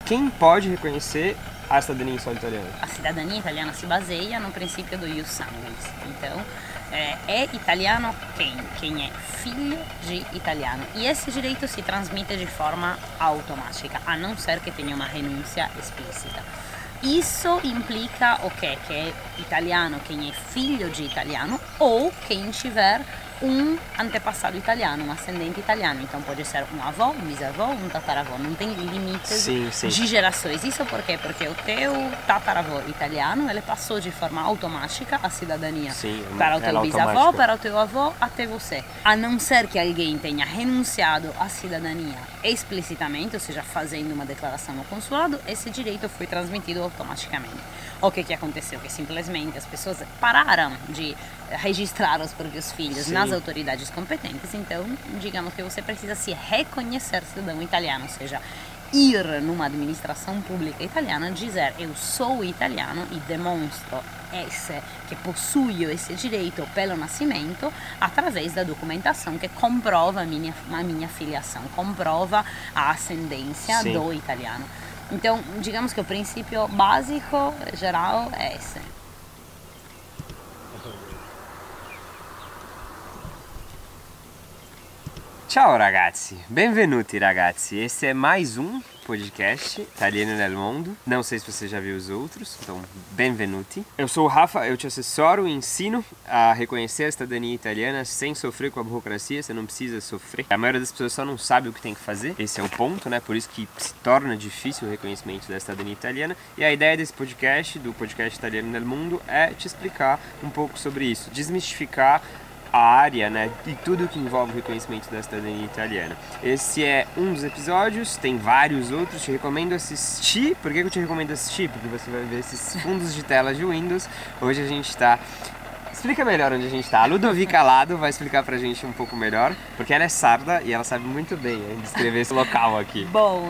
quem pode reconhecer a cidadania em solo italiano? A cidadania italiana se baseia no princípio do ius sanguinis. Então, é italiano quem é filho de italiano. E esse direito se transmite de forma automática, a não ser que tenha uma renúncia explícita. Isso implica o quê? Que é italiano quem é filho de italiano ou quem tiver um antepassado italiano, um ascendente italiano. Então pode ser um avô, um bisavô, um tataravô. Não tem limites de gerações. Isso por quê? Porque o teu tataravô italiano, ele passou de forma automática a cidadania para o teu bisavô, para o teu avô, até você. A não ser que alguém tenha renunciado à cidadania explicitamente, ou seja, fazendo uma declaração no consulado, esse direito foi transmitido automaticamente. O que aconteceu? Que simplesmente as pessoas pararam de registrar os próprios filhos nas autoridades competentes. Então, digamos que você precisa se reconhecer cidadão italiano, ou seja, ir numa administração pública italiana, dizer eu sou italiano e demonstro que possuo esse direito pelo nascimento através da documentação que comprova a minha filiação, comprova a ascendência do italiano. Então, digamos que o princípio básico, geral, é esse. Ciao ragazzi, benvenuti ragazzi, esse é mais um podcast Italiano nel Mondo. Não sei se você já viu os outros, então benvenuti. Eu sou o Rafa, eu te assessoro e ensino a reconhecer a cidadania italiana sem sofrer com a burocracia, você não precisa sofrer. A maioria das pessoas só não sabe o que tem que fazer, esse é o ponto, né? Por isso que se torna difícil o reconhecimento da cidadania italiana. E a ideia desse podcast, do podcast Italiano nel Mondo, é te explicar um pouco sobre isso, desmistificar a área, né, e tudo que envolve o reconhecimento da cidadania italiana. Esse é um dos episódios, tem vários outros, te recomendo assistir. Por que eu te recomendo assistir? Porque você vai ver esses fundos de tela de Windows. Hoje a gente está... Explica melhor onde a gente está. A Ludovica Lado vai explicar pra gente um pouco melhor, porque ela é sarda e ela sabe muito bem descrever esse local aqui. Bom,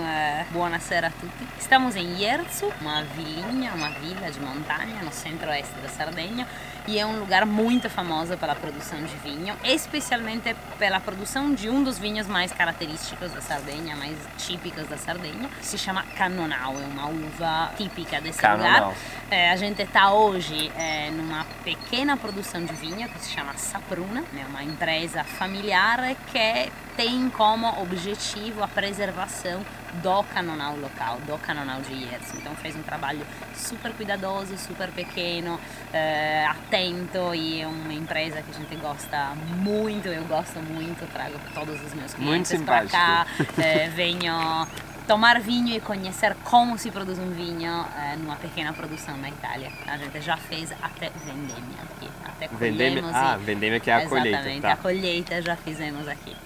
buonasera a tutti. Estamos em Jerzu, uma vila de montanha no centro-oeste da Sardenha, e é um lugar muito famoso pela produção de vinho, especialmente pela produção de um dos vinhos mais característicos da Sardenha, mais típicos da Sardenha. Se chama Cannonau, é uma uva típica desse lugar. A gente está hoje numa pequena produção de vinho que se chama Sapruna, é uma empresa familiar que tem como objetivo a preservação do Cannonau local, do Cannonau de Jerzu. Então fez um trabalho super cuidadoso, super pequeno, atento, e é uma empresa que a gente gosta muito, eu gosto muito, trago todos os meus clientes para cá, venho tomar vinho e conhecer como se produz um vinho numa pequena produção na Itália. A gente já fez até vendemmia aqui, até colhemos. Vendemmia que é a colheita. Exatamente, a colheita já fizemos aqui.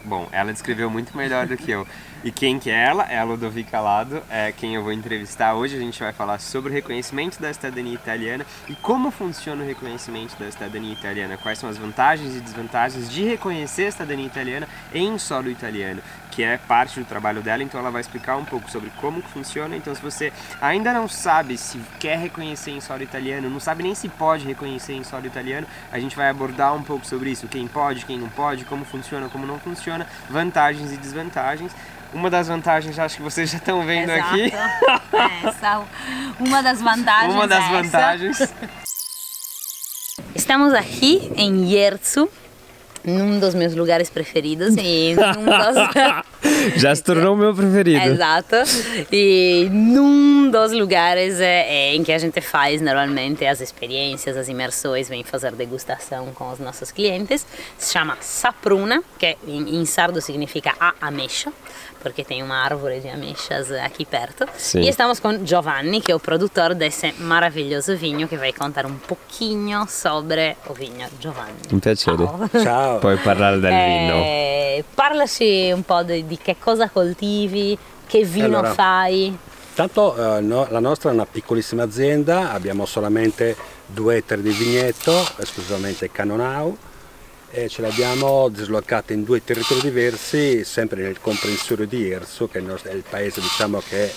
Bom, ela descreveu muito melhor do que eu. E quem que é ela? É a Ludovica Lado, é quem eu vou entrevistar hoje. A gente vai falar sobre o reconhecimento da cidadania italiana e como funciona o reconhecimento da cidadania italiana. Quais são as vantagens e desvantagens de reconhecer a cidadania italiana em solo italiano, que é parte do trabalho dela. Então ela vai explicar um pouco sobre como que funciona. Então se você ainda não sabe se quer reconhecer em solo italiano, não sabe nem se pode reconhecer em solo italiano, a gente vai abordar um pouco sobre isso, quem pode, quem não pode, como funciona, como não funciona, vantagens e desvantagens. Uma das vantagens, acho que vocês já estão vendo aqui. Uma das vantagens. Uma das vantagens. Estamos aqui em Jerzu, num dos meus lugares preferidos e num dos... Já se tornou o meu preferido. Exato. E num dos lugares em que a gente faz normalmente as experiências, as imersões, vem fazer degustação com os nossos clientes, se chama Sapruna, que em sardo significa a ameixa, porque tem uma árvore de ameixas aqui perto. Sim. E estamos com Giovanni, que é o produtor desse maravilhoso vinho, que vai contar um pouquinho sobre o vinho. Giovanni. Un piacere. Ciao. Puoi parlare del vino. Parlaci un po' di che cosa coltivi, che vino fai. Tanto la nostra è una piccolissima azienda, abbiamo solamente 2 ettari di vigneto, esclusivamente Cannonau, e ce l'abbiamo dislocata in 2 territori diversi, sempre nel comprensorio di Jerzu, che è il paese, diciamo, che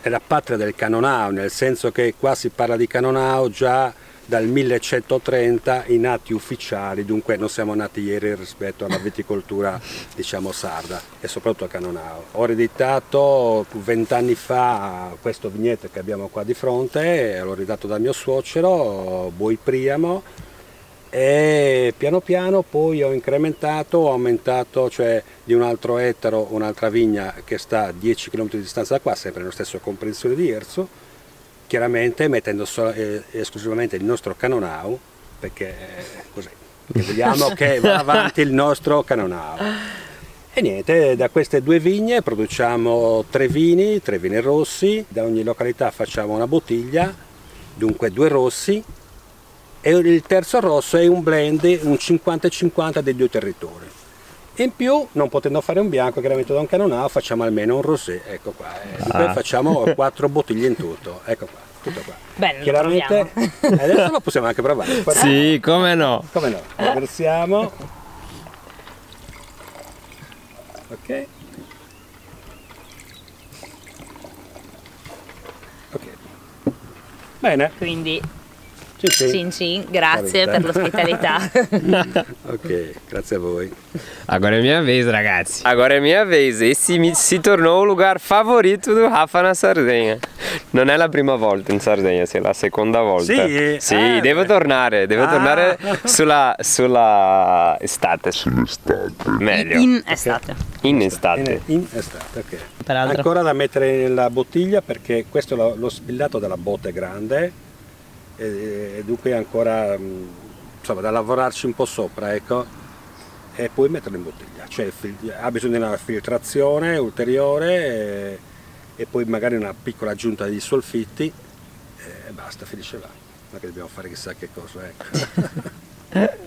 è la patria del Cannonau, nel senso che qua si parla di Cannonau già dal 1130 in atti ufficiali, dunque non siamo nati ieri rispetto alla viticoltura diciamo sarda e soprattutto a Canonau. Ho ereditato 20 anni fa questo vigneto che abbiamo qua di fronte, l'ho ereditato dal mio suocero, Boi Priamo, e piano piano poi ho incrementato, ho aumentato, cioè di un altro ettaro un'altra vigna che sta a 10 km di distanza da qua, sempre nello stesso comprensione di Erzo, chiaramente mettendo esclusivamente il nostro Canonau, perché così vediamo che va avanti il nostro Canonau. E niente, da queste due vigne produciamo tre vini rossi, da ogni località facciamo una bottiglia, dunque 2 rossi, e il terzo rosso è un blend, un 50-50 dei 2 territori. In più, non potendo fare un bianco, chiaramente da un Canonau, facciamo almeno un rosé, ecco qua. Dunque facciamo 4 bottiglie in tutto, ecco qua, tutto qua. Bene, chiaramente, adesso lo possiamo anche provare. Sì, come no? Come no? Lo versiamo. Ok. Ok. Bene. Quindi Cin cin, grazie per l'ospitalità. Ok, grazie a voi. Agora é minha vez, ragazzi. Agora é minha vez. Esse se tornou o lugar favorito do Rafa na Sardenha. Non è la prima volta in Sardegna, è la seconda volta. Sì? Sì, devo tornare sulla estate. Meglio. In estate. In estate. In estate, ok. Peraltro. Ancora da mettere nella bottiglia perché questo è lo spillato della botte grande e dunque ancora insomma da lavorarci un po' sopra, ecco, e poi metterlo in bottiglia, cioè ha bisogno di una filtrazione ulteriore e poi magari una piccola aggiunta di solfitti e basta, finisce là, non è che dobbiamo fare chissà che cosa, ecco.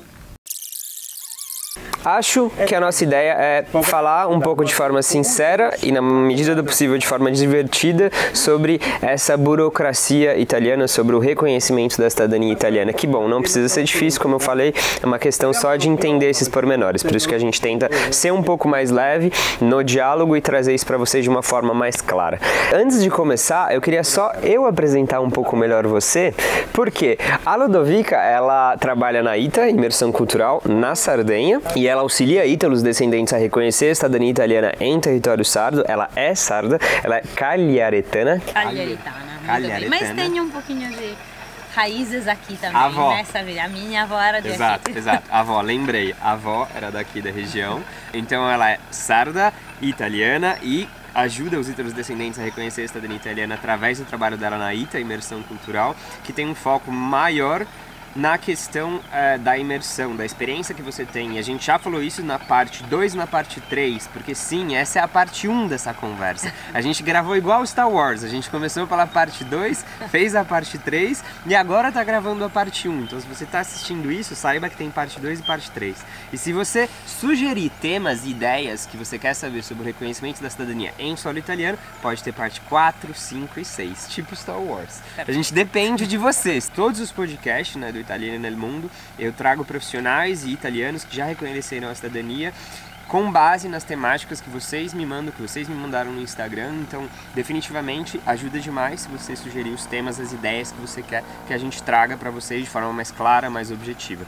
Acho que a nossa ideia é falar um pouco de forma sincera e, na medida do possível, de forma divertida sobre essa burocracia italiana, sobre o reconhecimento da cidadania italiana. Que bom, não precisa ser difícil, como eu falei, é uma questão só de entender esses pormenores. Por isso que a gente tenta ser um pouco mais leve no diálogo e trazer isso para vocês de uma forma mais clara. Antes de começar, eu queria só apresentar um pouco melhor você, porque a Ludovica, ela trabalha na ITA, Imersão Cultural, na Sardenha, e ela auxilia ítalos descendentes a reconhecer a cidadania italiana em território sardo. Ela é sarda, ela é cagliaretana. Cagliaretana. Mas tem um pouquinho de raízes aqui também, avó. Nessa vida. A minha avó era de aqui. Exato. A avó, lembrei. A avó era daqui da região. Então ela é sarda, italiana e ajuda os ítalos descendentes a reconhecer a cidadania italiana através do trabalho dela na ITA, Imersão Cultural, que tem um foco maior na questão da imersão, da experiência que você tem. E a gente já falou isso na parte 2 e na parte 3, porque sim, essa é a parte 1 dessa conversa. A gente gravou igual Star Wars, a gente começou pela parte 2, fez a parte 3 e agora tá gravando a parte 1. Então se você tá assistindo isso, saiba que tem parte 2 e parte 3. E se você sugerir temas e ideias que você quer saber sobre o reconhecimento da cidadania em solo italiano, pode ter parte 4, 5 e 6, tipo Star Wars. A gente depende de vocês. Todos os podcasts, né, do Italiano nel Mundo, eu trago profissionais e italianos que já reconheceram a cidadania com base nas temáticas que vocês me mandam, que vocês me mandaram no Instagram. Então, definitivamente, ajuda demais se você sugerir os temas, as ideias que você quer que a gente traga para vocês de forma mais clara, mais objetiva.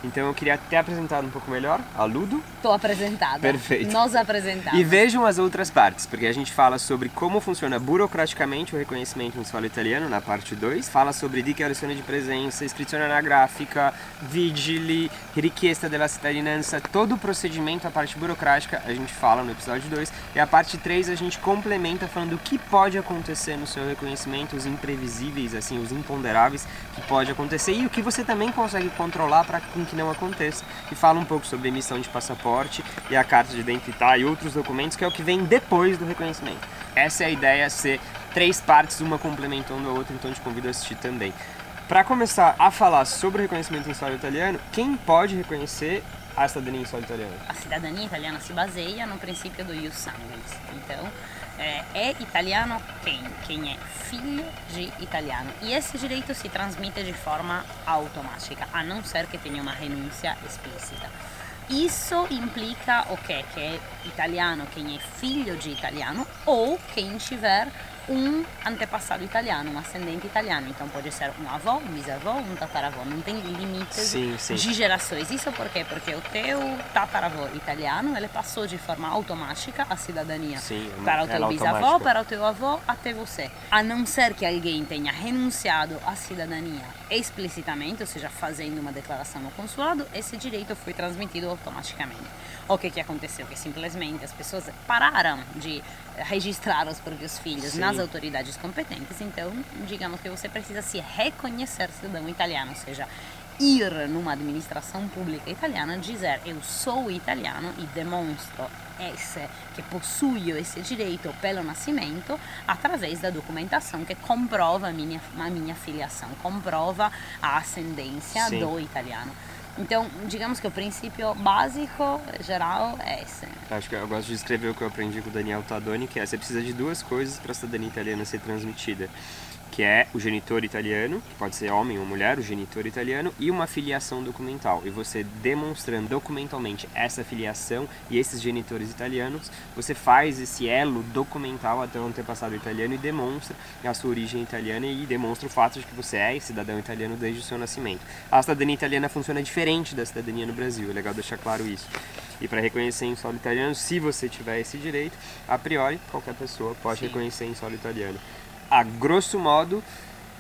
Então eu queria ter apresentado um pouco melhor a Ludo. Estou apresentada. Perfeito. Nós apresentamos. E vejam as outras partes, porque a gente fala sobre como funciona burocraticamente o reconhecimento no solo italiano, na parte 2. Fala sobre dichiarazione di presenza, iscrizione anagrafica, vigili, richiesta della cittadinanza, todo o procedimento, a parte burocrática, a gente fala no episódio 2. E a parte 3 a gente complementa falando o que pode acontecer no seu reconhecimento, os imprevisíveis, assim, os imponderáveis que pode acontecer e o que você também consegue controlar para que não aconteça, e fala um pouco sobre emissão de passaporte e a carta de identidade e outros documentos, que é o que vem depois do reconhecimento. Essa é a ideia, ser 3 partes, uma complementando a outra, então te convido a assistir também. Para começar a falar sobre o reconhecimento em solo italiano, quem pode reconhecer a cidadania em solo italiano? A cidadania italiana se baseia no princípio do ius sanguinis. Então, é italiano quem é filho de italiano. E esse direito se transmite de forma automática, a não ser que tenha uma renúncia explícita. Isso implica o quê? Que é italiano quem é filho de italiano ou quem tiver um antepassado italiano, um ascendente italiano. Então pode ser um avô, um bisavô, um tataravô. Não tem limites de gerações. Isso por quê? Porque o teu tataravô italiano, ele passou de forma automática a cidadania para o teu bisavô, para o teu avô, até você. A não ser que alguém tenha renunciado à cidadania explicitamente, ou seja, fazendo uma declaração no consulado, esse direito foi transmitido automaticamente. O que aconteceu? Que simplesmente as pessoas pararam de registrar os próprios filhos nas autoridades competentes, então digamos que você precisa se reconhecer cidadão italiano, ou seja, ir numa administração pública italiana, dizer eu sou italiano e demonstro que possuo esse direito pelo nascimento através da documentação que comprova a minha filiação, comprova a ascendência do italiano. Então, digamos que o princípio básico, geral, é esse. Acho que eu gosto de escrever o que eu aprendi com o Daniel Tadoni, que é você precisa de duas coisas para a cidadania italiana ser transmitida. Que é o genitor italiano, que pode ser homem ou mulher, o genitor italiano, e uma filiação documental. E você demonstrando documentalmente essa filiação e esses genitores italianos, você faz esse elo documental até o antepassado italiano e demonstra a sua origem italiana e demonstra o fato de que você é cidadão italiano desde o seu nascimento. A cidadania italiana funciona diferente da cidadania no Brasil, é legal deixar claro isso. E para reconhecer em solo italiano, se você tiver esse direito, a priori, qualquer pessoa pode reconhecer em solo italiano. A grosso modo,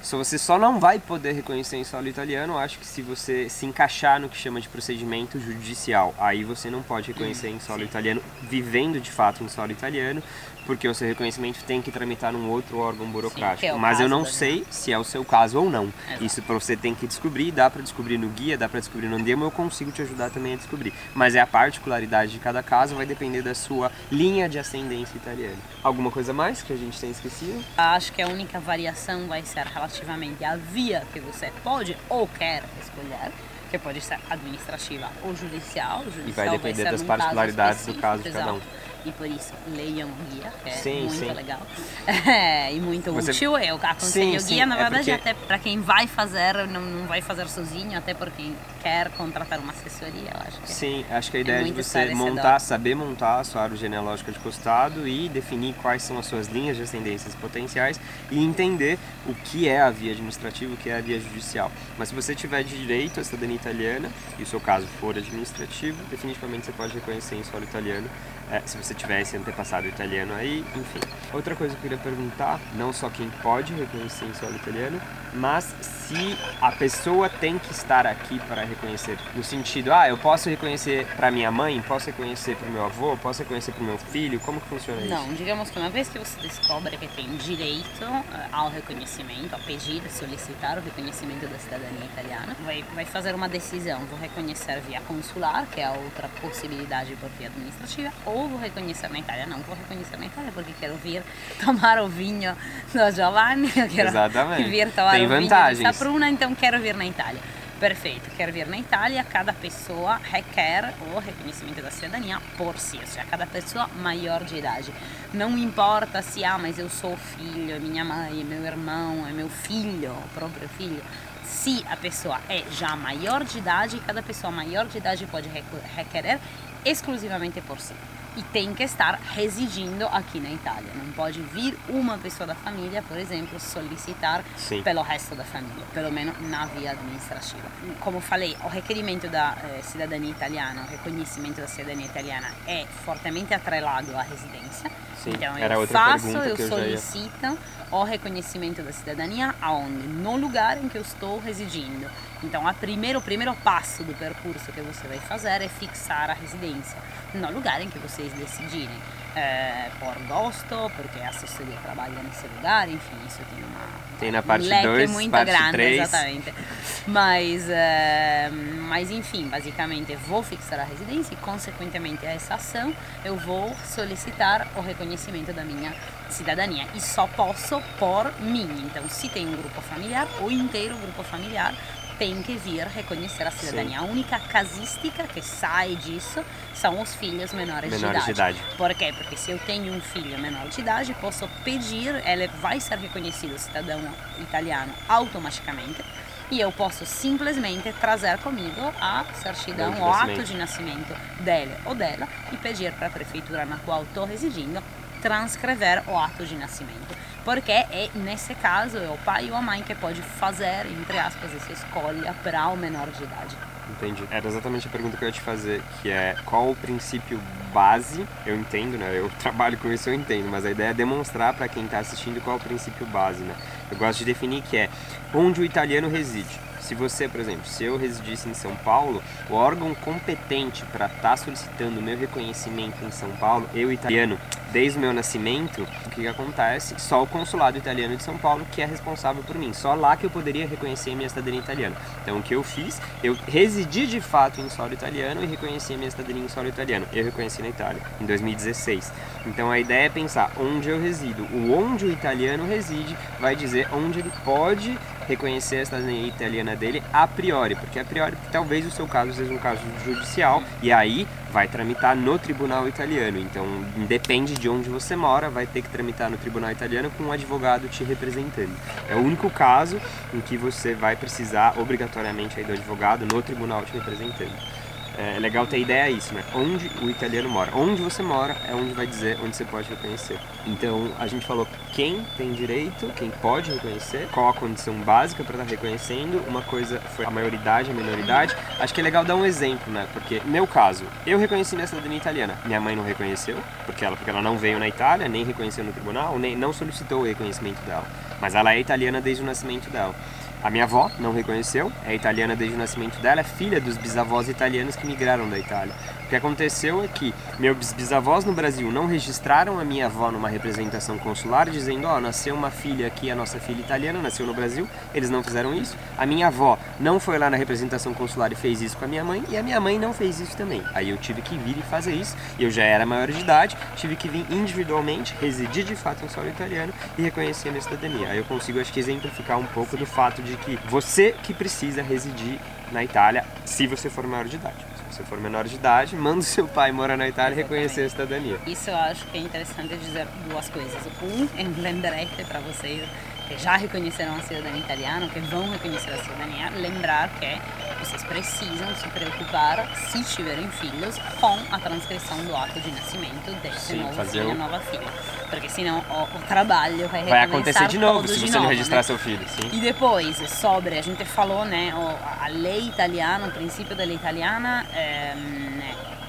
você só não vai poder reconhecer em solo italiano, acho que se você se encaixar no que chama de procedimento judicial. Aí você não pode reconhecer em solo italiano, vivendo de fato em solo italiano, porque o seu reconhecimento tem que tramitar num outro órgão burocrático. Mas eu não sei se é o seu caso ou não. Exato. Isso você tem que descobrir, dá para descobrir no guia, dá para descobrir no Andemo, eu consigo te ajudar também a descobrir. Mas é a particularidade de cada caso, vai depender da sua linha de ascendência italiana. Alguma coisa mais que a gente tenha esquecido? Acho que a única variação vai ser relativamente à via que você pode ou quer escolher, que pode ser administrativa ou judicial. E vai depender das particularidades do caso de cada um. E por isso, leiam o guia, que é muito legal e muito útil. Eu aconselho o guia, na verdade, até para quem vai fazer, não vai fazer sozinho, até por quem quer contratar uma assessoria, eu acho que acho que a ideia é de você saber montar a sua árvore genealógica de costado e definir quais são as suas linhas de ascendências potenciais e entender o que é a via administrativa e o que é a via judicial. Mas se você tiver direito à cidadania italiana, e o seu caso for administrativo, definitivamente você pode reconhecer em solo italiano, se você tiver esse antepassado italiano aí, enfim. Outra coisa que eu queria perguntar, não só quem pode reconhecer em solo italiano, mas se a pessoa tem que estar aqui para reconhecer. No sentido, eu posso reconhecer para minha mãe, posso reconhecer para o meu avô, posso reconhecer para o meu filho, como que funciona isso? Não, digamos que uma vez que você descobre que tem direito ao reconhecimento, a pedir, solicitar o reconhecimento da cidadania italiana, vai fazer uma decisão, vou reconhecer via consular, que é a outra possibilidade por via administrativa, ou vou reconhecer na Itália. Não vou reconhecer na Itália porque quero vir tomar o vinho do Giovanni, eu quero vir tomar o vinho de Sapruna, então quero vir na Itália. Perfeito, quero vir na Itália, cada pessoa requer o reconhecimento da cidadania por si, ou seja, cada pessoa maior de idade. Não importa se, mas eu sou filho, é minha mãe, é meu irmão, é meu filho, o próprio filho. Se a pessoa é já maior de idade, cada pessoa maior de idade pode requerer exclusivamente por si. E tem que estar residindo aqui na Itália. Não pode vir uma pessoa da família, por exemplo, solicitar pelo resto da família, pelo menos na via administrativa. Como falei, o requerimento da cidadania italiana, o reconhecimento da cidadania italiana é fortemente atrelado à residência. Então eu solicito o reconhecimento da cidadania aonde? No lugar em que eu estou residindo. Então o primeiro passo do percurso que você vai fazer é fixar a residência no lugar em que vocês decidirem, por gosto, porque a assessoria trabalha nesse lugar, enfim, isso tem na parte 2, muito parte grande, 3. exatamente. Mas enfim, basicamente vou fixar a residência e consequentemente a essa ação eu vou solicitar o reconhecimento da minha cidadania e só posso por mim. Então, se tem um grupo familiar, o inteiro grupo familiar tem que vir reconhecer a cidadania. A única casística que sai disso são os filhos menores de idade. Por quê? Porque se eu tenho um filho menor de idade, posso pedir, ele vai ser reconhecido cidadão italiano automaticamente e eu posso simplesmente trazer comigo a certidão, o ato de nascimento dele ou dela e pedir para a prefeitura na qual estou residindo transcrever o ato de nascimento. Porque nesse caso é o pai ou a mãe que pode fazer, entre aspas, essa escolha para o menor de idade. Entendi. Era exatamente a pergunta que eu ia te fazer, que é qual o princípio base, eu entendo, né? Eu trabalho com isso, eu entendo, mas a ideia é demonstrar para quem está assistindo qual é o princípio base, né? Eu gosto de definir que é onde o italiano reside. Se você, por exemplo, se eu residisse em São Paulo, o órgão competente para estar solicitando o meu reconhecimento em São Paulo, eu italiano, desde o meu nascimento, o que acontece? Só o consulado italiano de São Paulo que é responsável por mim. Só lá que eu poderia reconhecer a minha cidadania italiana. Então o que eu fiz? Eu residi de fato em solo italiano e reconheci a minha cidadania em solo italiano. Eu reconheci na Itália, em 2016. Então a ideia é pensar onde eu resido. O onde o italiano reside vai dizer onde ele pode reconhecer a cidadania italiana dele a priori, porque talvez o seu caso seja um caso judicial e aí vai tramitar no tribunal italiano. Então, depende de onde você mora, vai ter que tramitar no tribunal italiano com um advogado te representando. É o único caso em que você vai precisar obrigatoriamente aí do advogado no tribunal te representando. É legal ter ideia isso, né? Onde o italiano mora. Onde você mora é onde vai dizer onde você pode reconhecer. Então, a gente falou quem tem direito, quem pode reconhecer, qual a condição básica para estar reconhecendo. Uma coisa foi a maioridade, a minoridade. Acho que é legal dar um exemplo, né? Porque, meu caso, eu reconheci minha cidadania italiana. Minha mãe não reconheceu, porque ela não veio na Itália, nem reconheceu no tribunal, nem não solicitou o reconhecimento dela. Mas ela é italiana desde o nascimento dela. A minha avó não reconheceu, é italiana desde o nascimento dela, é filha dos bisavós italianos que migraram da Itália. O que aconteceu é que meus bisavós no Brasil não registraram a minha avó numa representação consular, dizendo, nasceu uma filha aqui, a nossa filha italiana, nasceu no Brasil, eles não fizeram isso. A minha avó não foi lá na representação consular e fez isso com a minha mãe, e a minha mãe não fez isso também. Aí eu tive que vir e fazer isso, e eu já era maior de idade, tive que vir individualmente, residir de fato em solo italiano e reconhecer a minha cidadania. Aí eu consigo, acho que, exemplificar um pouco do fato de que você que precisa residir na Itália, se você for maior de idade. Se você for menor de idade, manda o seu pai morar na Itália e reconhecer a cidadania. Isso eu acho que é interessante dizer duas coisas. É um lembrete para vocês que já reconheceram a cidadania italiana, que vão reconhecer a cidadania, lembrar que vocês precisam se preocupar, se tiverem filhos, com a transcrição do ato de nascimento desse novo filho, nova filha. Porque senão o trabalho vai acontecer de novo se você não registrar, né? Seu filho. Sim. E depois, sobre, a gente falou, né, a lei italiana, o princípio da lei italiana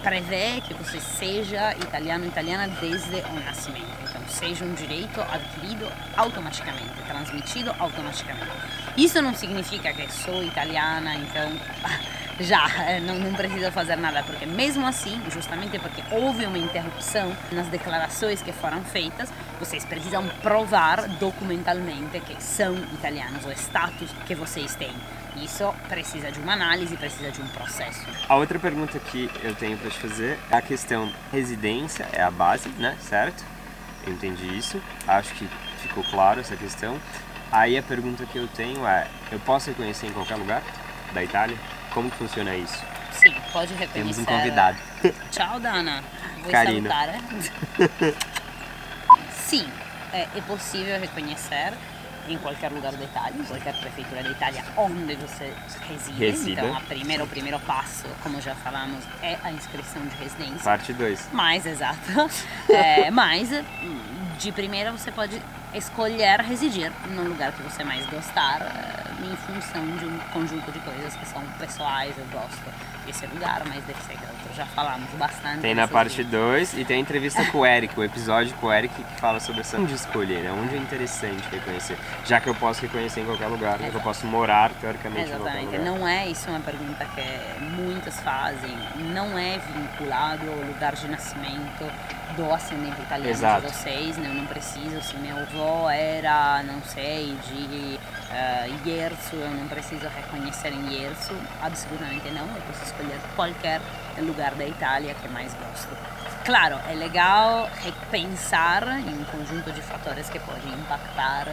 prevê que você seja italiana desde o nascimento. Então, seja um direito adquirido automaticamente, transmitido automaticamente. Isso não significa que sou italiana, então já não precisa fazer nada, porque mesmo assim, justamente porque houve uma interrupção nas declarações que foram feitas, vocês precisam provar documentalmente que são italianos, o status que vocês têm. Isso precisa de uma análise, precisa de um processo. A outra pergunta que eu tenho para te fazer é a questão residência, é a base, né? Certo? Eu entendi isso, acho que ficou claro essa questão. Aí a pergunta que eu tenho é, eu posso reconhecer em qualquer lugar da Itália? Como que funciona isso? Sim, pode reconhecer. Temos um convidado. Tchau, Dana. Vou Carino. salutar. Sim, é possível reconhecer em qualquer lugar da Itália, em qualquer prefeitura da Itália onde você reside. Então, o primeiro passo, como já falamos, é a inscrição de residência. Parte 2. Mas, exato. Mas, de primeira, você pode escolher residir no lugar que você mais gostar, em função de um conjunto de coisas que são pessoais. Eu gosto desse lugar, mas desse outro. Já falamos bastante. Tem na parte 2 e tem a entrevista com o Eric, o episódio com o Eric que fala sobre essa onde escolher, né? Onde é interessante reconhecer. Já que eu posso reconhecer em qualquer lugar, já que eu posso morar, teoricamente, em qualquer lugar. Não é isso, uma pergunta que muitos fazem. Não é vinculado ao lugar de nascimento do ascendente italiano. Exato. De vocês, né? Eu não preciso, se meu avô era, não sei, de Ierso, eu não preciso reconhecer em Ierso, absolutamente não. Eu posso escolher qualquer lugar da Itália que mais gosto. Claro, é legal repensar em um conjunto de fatores que podem impactar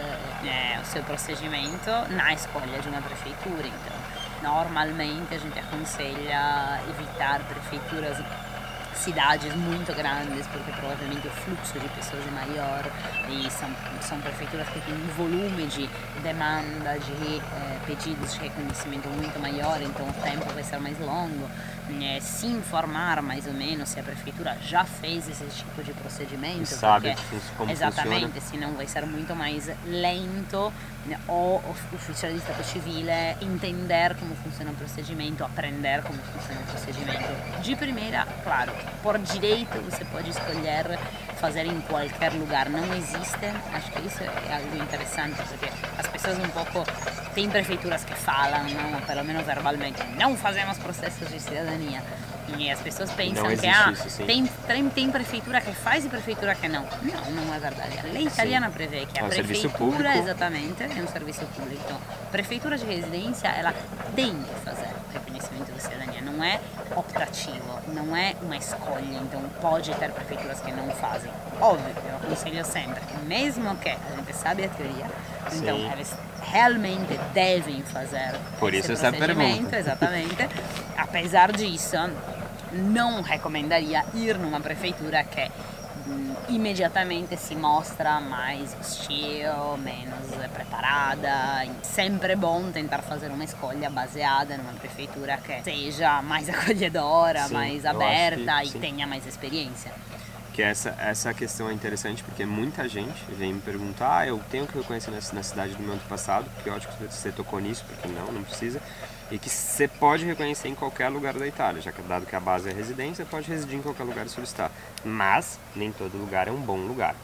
o seu procedimento na escolha de uma prefeitura. Então, normalmente a gente aconselha evitar prefeituras cidades muito grandes, porque provavelmente o fluxo de pessoas é maior e são prefeituras que têm um volume de demanda, de pedidos de reconhecimento muito maior, então o tempo vai ser mais longo. Se informar mais ou menos se a prefeitura já fez esse tipo de procedimento, sabe como exatamente, funciona. senão vai ser muito mais lento, o ufficiale di stato civile entender como funciona o procedimento, aprender como funciona o procedimento. De primeira, claro, por direito você pode escolher fazer em qualquer lugar, não existe, acho que isso é algo interessante, porque as pessoas um pouco, tem prefeituras que falam, não, pelo menos verbalmente, não fazemos processos de cidadania. E as pessoas pensam que tem prefeitura que faz e prefeitura que não. Não é verdade. A lei italiana prevê que a prefeitura, exatamente, é um serviço público. Então, a prefeitura de residência, ela tem que fazer reconhecimento de cidadania. Não é optativo, não é uma escolha. Então, pode ter prefeituras que não fazem. Óbvio, eu aconselho sempre, mesmo que a gente sabe a teoria, então eles realmente devem fazer por isso esse essa procedimento, pergunta. Exatamente. Apesar disso, não recomendaria ir numa prefeitura que imediatamente se mostra mais hostil, menos preparada. Sempre é bom tentar fazer uma escolha baseada numa prefeitura que seja mais acolhedora, mais aberta e tenha mais experiência. Que essa questão é interessante porque muita gente vem me perguntar, eu tenho que reconhecer na cidade do meu antepassado, que ótimo que você tocou nisso, porque não precisa, e que você pode reconhecer em qualquer lugar da Itália, já que dado que a base é residência, pode residir em qualquer lugar e solicitar. Mas nem todo lugar é um bom lugar.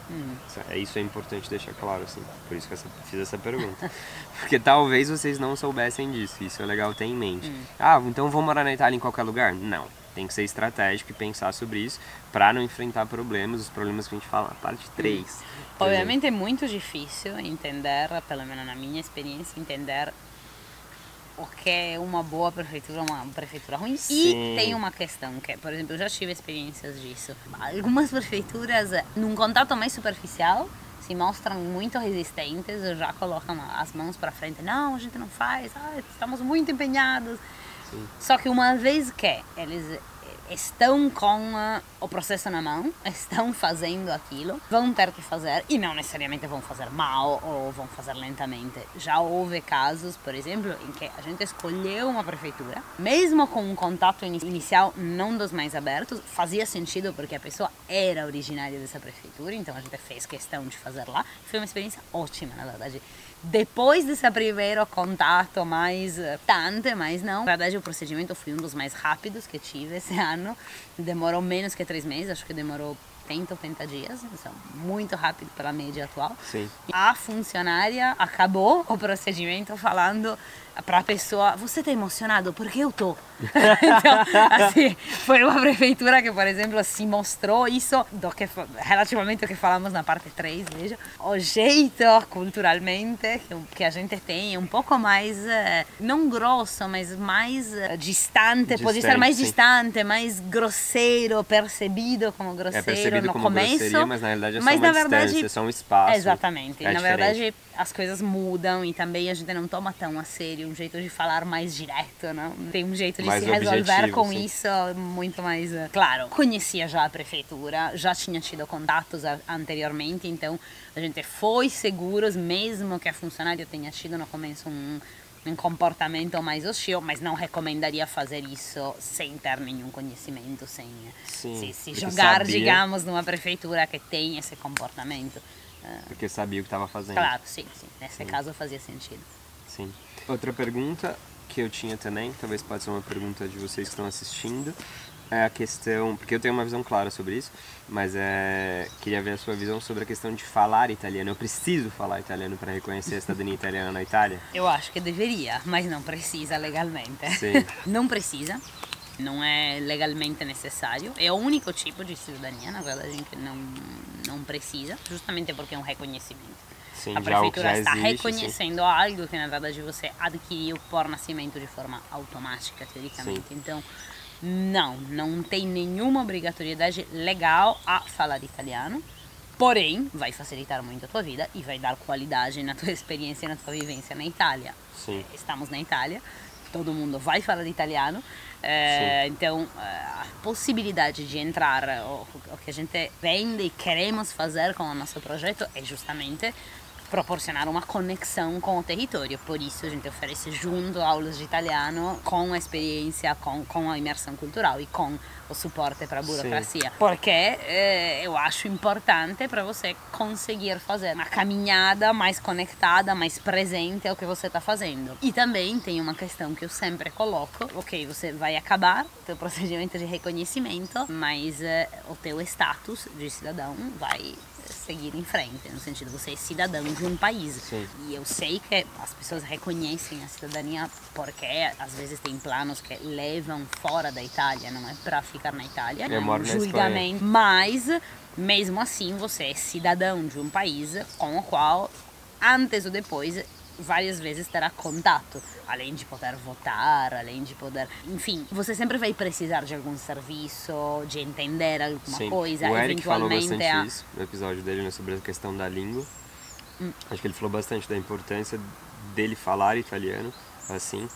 Isso é importante deixar claro, assim, por isso que eu fiz essa pergunta. Porque talvez vocês não soubessem disso, isso é legal ter em mente. Então vou morar na Itália em qualquer lugar? Não. Tem que ser estratégico e pensar sobre isso para não enfrentar os problemas que a gente fala na parte 3. Obviamente é muito difícil entender, pelo menos na minha experiência, entender o que é uma boa prefeitura, uma prefeitura ruim. Sim. E tem uma questão que, por exemplo, eu já tive experiências disso. Algumas prefeituras, num contato mais superficial, se mostram muito resistentes, já colocam as mãos para frente. Não, a gente não faz, estamos muito empenhados. Sim. Só que uma vez que eles estão com o processo na mão, estão fazendo aquilo, vão ter que fazer e não necessariamente vão fazer mal ou vão fazer lentamente. Já houve casos, por exemplo, em que a gente escolheu uma prefeitura, mesmo com um contato inicial não dos mais abertos, fazia sentido porque a pessoa era originária dessa prefeitura, então a gente fez questão de fazer lá. Foi uma experiência ótima, na verdade. Depois desse primeiro contato mais distante, mas não. Na verdade, o procedimento foi um dos mais rápidos que tive esse ano. Demorou menos que 3 meses, acho que demorou 30 ou 30 dias, então muito rápido pela média atual. Sim. A funcionária acabou o procedimento falando para a pessoa, você está emocionado? Porque eu tô. Então, assim, foi uma prefeitura que, por exemplo, se mostrou isso, relativamente ao que falamos na parte 3, veja, o jeito culturalmente que a gente tem é um pouco mais, não grosso, mas mais distante, pode ser mais distante, mais grosseiro, percebido como grosseiro no começo. Grosseria, mas na realidade é só uma distância, é só um espaço. Exatamente, na verdade as coisas mudam e também a gente não toma tão a sério, um jeito de falar mais direto, não? Tem um jeito de mais se resolver com sim. isso muito mais claro. Conhecia já a prefeitura, já tinha tido contatos anteriormente, então a gente foi seguros, mesmo que a funcionária tenha tido no começo um comportamento mais hostil, mas não recomendaria fazer isso sem ter nenhum conhecimento, sem se jogar, digamos, numa prefeitura que tem esse comportamento. Porque sabia o que estava fazendo. Claro, sim. Nesse caso fazia sentido. Sim. Outra pergunta que eu tinha também, talvez pode ser uma pergunta de vocês que estão assistindo, é a questão, porque eu tenho uma visão clara sobre isso, mas queria ver a sua visão sobre a questão de falar italiano. Eu preciso falar italiano para reconhecer a cidadania italiana na Itália? Eu acho que deveria, mas não precisa legalmente. Sim. Não precisa. Não é legalmente necessário. É o único tipo de cidadania, na verdade, que não precisa, justamente porque é um reconhecimento. Sim, a prefeitura está existe, reconhecendo algo que, na verdade, você adquiriu por nascimento de forma automática, teoricamente. Sim. Então, não tem nenhuma obrigatoriedade legal a falar italiano. Porém, vai facilitar muito a tua vida e vai dar qualidade na tua experiência e na tua vivência na Itália. Sim. Estamos na Itália. todo mundo vai falar italiano, então a possibilidade de entrar, o que a gente vende e queremos fazer com o nosso projeto é justamente proporcionar uma conexão com o território. Por isso a gente oferece junto aulas de italiano com a experiência, com a imersão cultural e com o suporte para a burocracia. Porque eu acho importante para você conseguir fazer uma caminhada mais conectada, mais presente ao que você está fazendo. E também tem uma questão que eu sempre coloco: ok, você vai acabar o teu procedimento de reconhecimento, mas o teu status de cidadão vai seguir em frente, no sentido, você é cidadão de um país. Sim. E eu sei que as pessoas reconhecem a cidadania porque às vezes tem planos que levam fora da Itália, não é para ficar na Itália, Eu moro na julgamento, mas mesmo assim você é cidadão de um país com o qual, antes ou depois, várias vezes terá contato, além de poder votar, além de poder, enfim, você sempre vai precisar de algum serviço, de entender alguma coisa. O Eric falou eventualmente bastante isso no episódio dele, né, sobre a questão da língua. Acho que ele falou bastante da importância dele falar italiano, assim.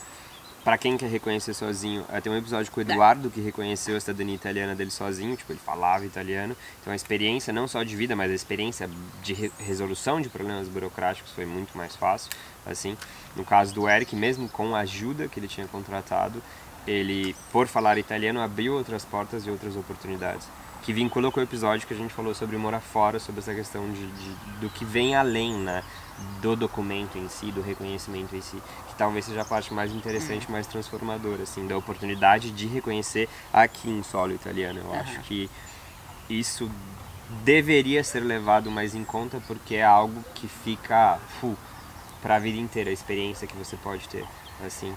Para quem quer reconhecer sozinho, tem um episódio com o Eduardo que reconheceu a cidadania italiana dele sozinho, tipo, ele falava italiano. Então a experiência não só de vida, mas a experiência de resolução de problemas burocráticos foi muito mais fácil, assim. No caso do Eric, mesmo com a ajuda que ele tinha contratado, ele, por falar italiano, abriu outras portas e outras oportunidades. Que vincula com o episódio que a gente falou sobre morar fora, sobre essa questão do que vem além, né, do documento em si, do reconhecimento em si, que talvez seja a parte mais interessante, mais transformadora, assim, da oportunidade de reconhecer aqui em solo italiano. Eu acho que isso deveria ser levado mais em conta, porque é algo que fica para a vida inteira, a experiência que você pode ter, assim.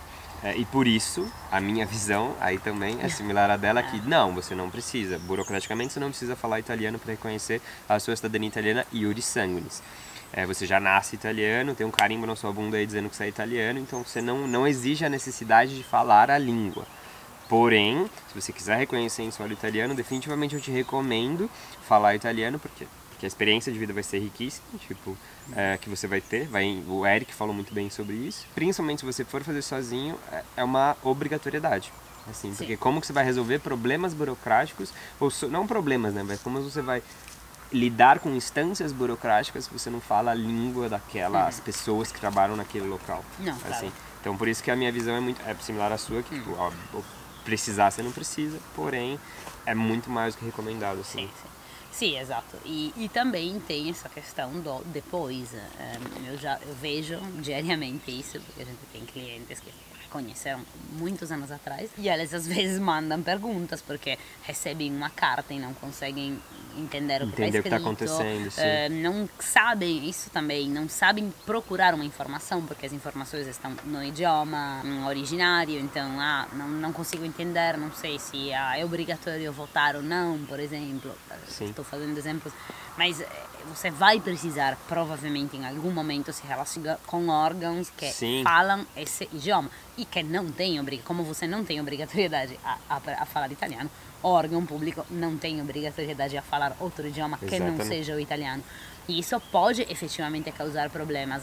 E por isso, a minha visão aí também é similar à dela, que não, você não precisa, burocraticamente você não precisa falar italiano para reconhecer a sua cidadania italiana iure sanguinis. Você já nasce italiano, tem um carimbo na sua bunda aí dizendo que você é italiano, então você não exige a necessidade de falar a língua. Porém, se você quiser reconhecer em solo italiano, definitivamente eu te recomendo falar italiano, porque a experiência de vida vai ser riquíssima, tipo, que você vai ter. O Eric falou muito bem sobre isso. Principalmente se você for fazer sozinho, é uma obrigatoriedade. Assim, porque como que você vai resolver problemas burocráticos, ou não problemas, né, mas como você vai lidar com instâncias burocráticas se você não fala a língua daquelas pessoas que trabalham naquele local. Não, assim. claro. Então por isso que a minha visão é similar à sua, que tipo, precisar você não precisa, porém é muito mais do que recomendado, assim. Sim, exato. E também tem essa questão do depois. Eu vejo diariamente isso, porque a gente tem clientes que conheceram muitos anos atrás e eles às vezes mandam perguntas porque recebem uma carta e não conseguem entender o que está escrito, acontecendo, sim. Não sabem isso também, não sabem procurar uma informação porque as informações estão no idioma originário, então não consigo entender, não sei se é obrigatório votar ou não, por exemplo. Sim. Estou fazendo exemplos, mas você vai precisar provavelmente em algum momento se relacionar com órgãos que falam esse idioma e que não tem como você não tem obrigatoriedade a falar italiano, o órgão público não tem obrigatoriedade a falar outro idioma que não seja o italiano. E isso pode efetivamente causar problemas.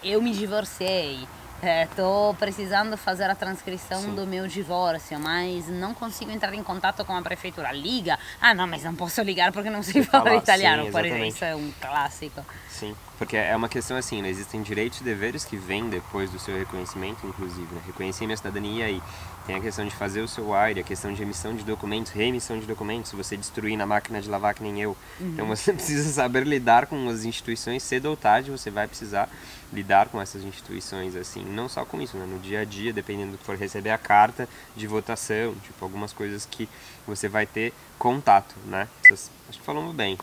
Eu me divorciei, estou precisando fazer a transcrição do meu divórcio, mas não consigo entrar em contato com a prefeitura. Liga. Não, mas não posso ligar porque não sei falar italiano. Sim, por exemplo, isso é um clássico. Sim, porque é uma questão assim, né? Existem direitos e deveres que vêm depois do seu reconhecimento, inclusive, né? Reconhecer minha cidadania aí. Tem a questão de fazer o seu AIRE, a questão de emissão de documentos, reemissão de documentos, se você destruir na máquina de lavar que nem eu. Então você precisa saber lidar com as instituições, cedo ou tarde você vai precisar lidar com essas instituições, assim, não só com isso, né? No dia a dia, dependendo do que for receber a carta de votação, tipo, algumas coisas que você vai ter contato, né? Acho que falamos bem.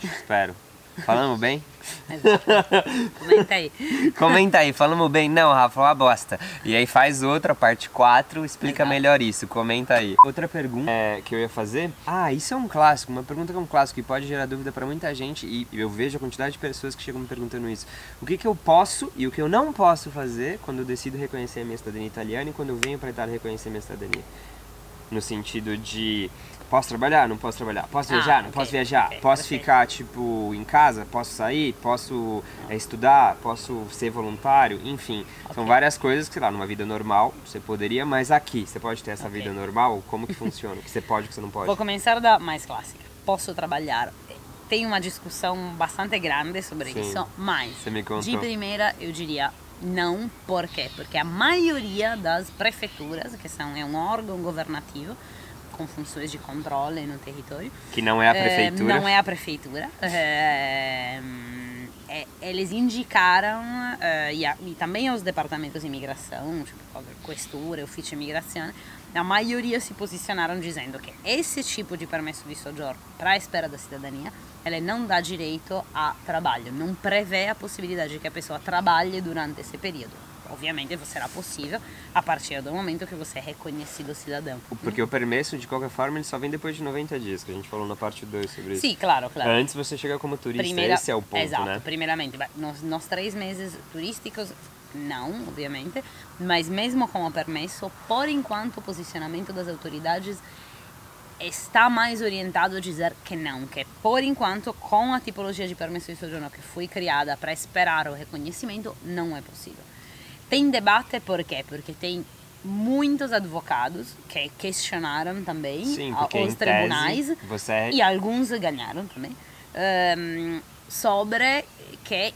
Espero. Falamos bem? Comenta aí. Comenta aí, falamos bem? Não, Rafa, uma bosta. E aí faz outra, parte 4, explica melhor isso, comenta aí. Outra pergunta que eu ia fazer, isso é um clássico, uma pergunta que é um clássico e pode gerar dúvida pra muita gente, e eu vejo a quantidade de pessoas que chegam me perguntando isso. O que eu posso e o que eu não posso fazer quando eu decido reconhecer a minha cidadania italiana e quando eu venho pra Itália reconhecer a minha cidadania? No sentido de Posso trabalhar? Não posso trabalhar. Posso viajar? Não posso viajar. Ok, Posso perfeito. ficar, tipo, em casa? Posso sair? Posso estudar? Posso ser voluntário? Enfim, são várias coisas que, sei lá, numa vida normal você poderia, mas aqui, você pode ter essa Ok. vida normal? Como que funciona? O que você pode, o que você não pode? Vou começar da mais clássica. Posso trabalhar? Tem uma discussão bastante grande sobre Sim. isso, mas Você me contou. de primeira eu diria não. Por quê? Porque a maioria das prefeituras, que é um órgão governativo com funções de controle no território, Que não é a prefeitura. não é a prefeitura. Eles indicaram, e também os departamentos de imigração, tipo questura, ufficio imigrazione, a maioria se posicionaram dizendo que esse tipo de permesso de soggiorno para a espera da cidadania, ele não dá direito a trabalho, não prevê a possibilidade de que a pessoa trabalhe durante esse período. Ovviamente será possível a partir do momento que você é reconhecido cidadão. Porque o permesso, de qualquer forma, ele só vem depois de 90 dias, que a gente falou na parte 2 sobre isso. Sim, claro. Antes você chega como turista, esse é o ponto, exato, né? primeiramente, nos 3 meses turísticos, não, obviamente, mas mesmo com o permesso, por enquanto o posicionamento das autoridades está mais orientado a dizer que não, que por enquanto, com a tipologia de permesso de soggiorno que foi criada para esperar o reconhecimento, não é possível. Tem debate por quê? Porque tem muitos advogados que questionaram também Sim, porque os em tribunais, tese, você é... e alguns ganharam também, sobre que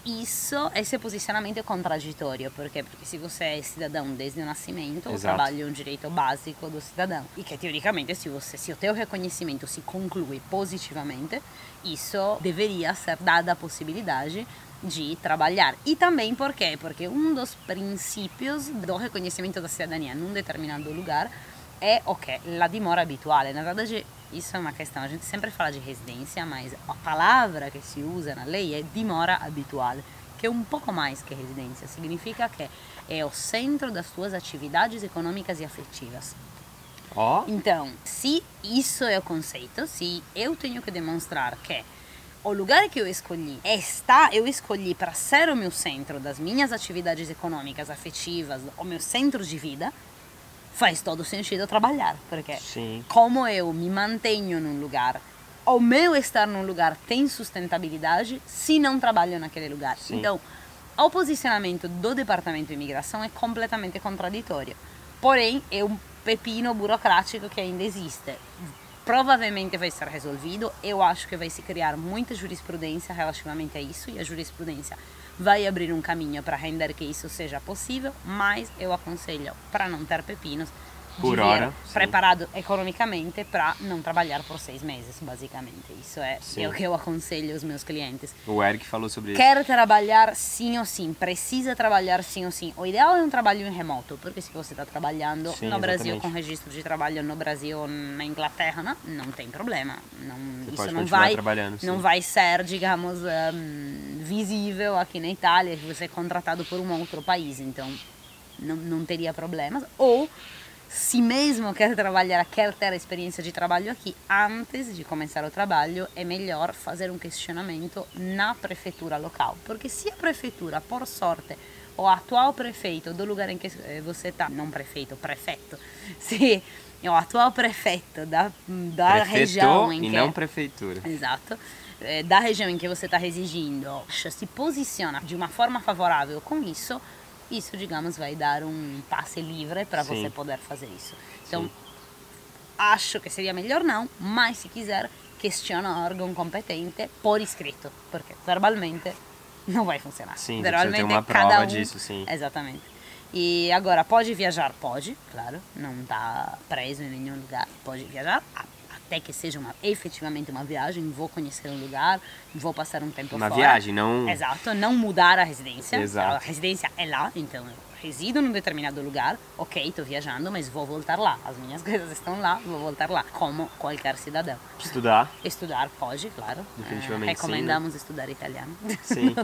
esse posicionamento é contraditório. Por quê? Porque se você é cidadão desde o nascimento, o Exato. trabalho é um direito básico do cidadão. E que, teoricamente, se o teu reconhecimento se conclui positivamente, isso deveria ser dada a possibilidade de trabalhar. E também por quê? Porque um dos princípios do reconhecimento da cidadania num determinado lugar é o quê? La dimora abituale. Na verdade, isso é uma questão, a gente sempre fala de residência, mas a palavra que se usa na lei é dimora abituale, que é um pouco mais que residência, significa que é o centro das tuas atividades econômicas e afetivas. Ó, Então, se isso é o conceito, se eu tenho que demonstrar que o lugar que eu escolhi para ser o meu centro das minhas atividades econômicas, afetivas, o meu centro de vida, faz todo sentido trabalhar, porque sim. como eu me mantenho num lugar, o meu estar num lugar tem sustentabilidade se não trabalho naquele lugar. Sim. Então, o posicionamento do Departamento de Imigração é completamente contraditório. Porém, é um pepino burocrático que ainda existe. Provavelmente vai ser resolvido. Eu acho que vai se criar muita jurisprudência relativamente a isso, e a jurisprudência vai abrir um caminho para render que isso seja possível, mas eu aconselho, para não ter pepinos, de Por vir hora, sim. preparado economicamente para não trabalhar por 6 meses, basicamente. Isso é Sim. o que eu aconselho aos meus clientes. O Eric falou sobre isso. Quer trabalhar sim ou sim, precisa trabalhar sim ou sim. O ideal é um trabalho em remoto, porque se você está trabalhando Sim, no Brasil exatamente. com registro de trabalho no Brasil ou na Inglaterra, não tem problema. Você Isso pode não continuar vai, trabalhando, sim. não vai ser, digamos, visível aqui na Itália, que você é contratado por um outro país, então não teria problemas. Ou se mesmo quer trabalhar, quer ter a experiência de trabalho aqui, antes de começar o trabalho, é melhor fazer um questionamento na prefeitura local. Porque se a prefeitura, por sorte, o atual prefeito do lugar em que você está, não prefeito, prefeito, se o atual prefeito da região em e que... não prefeitura. Exato. Da região em que você está residindo, se posiciona de uma forma favorável com isso, digamos, vai dar um passe livre para Sim. você poder fazer isso. Então, Sim. acho que seria melhor não, mas se quiser, questiona o órgão competente por escrito, porque verbalmente não vai funcionar. Sim, você verbalmente precisa ter uma cada prova disso, sim. Exatamente. E agora, pode viajar? Pode, claro, não está preso em nenhum lugar, pode viajar, até que seja efetivamente uma viagem, vou conhecer um lugar, vou passar um tempo Uma fora. viagem, não... Exato, não mudar a residência. Exato. A residência é lá, então eu resido num determinado lugar, ok, estou viajando, mas vou voltar lá. As minhas coisas estão lá, vou voltar lá, como qualquer cidadão. Estudar, Estudar pode, claro. Definitivamente recomendamos estudar italiano. sim.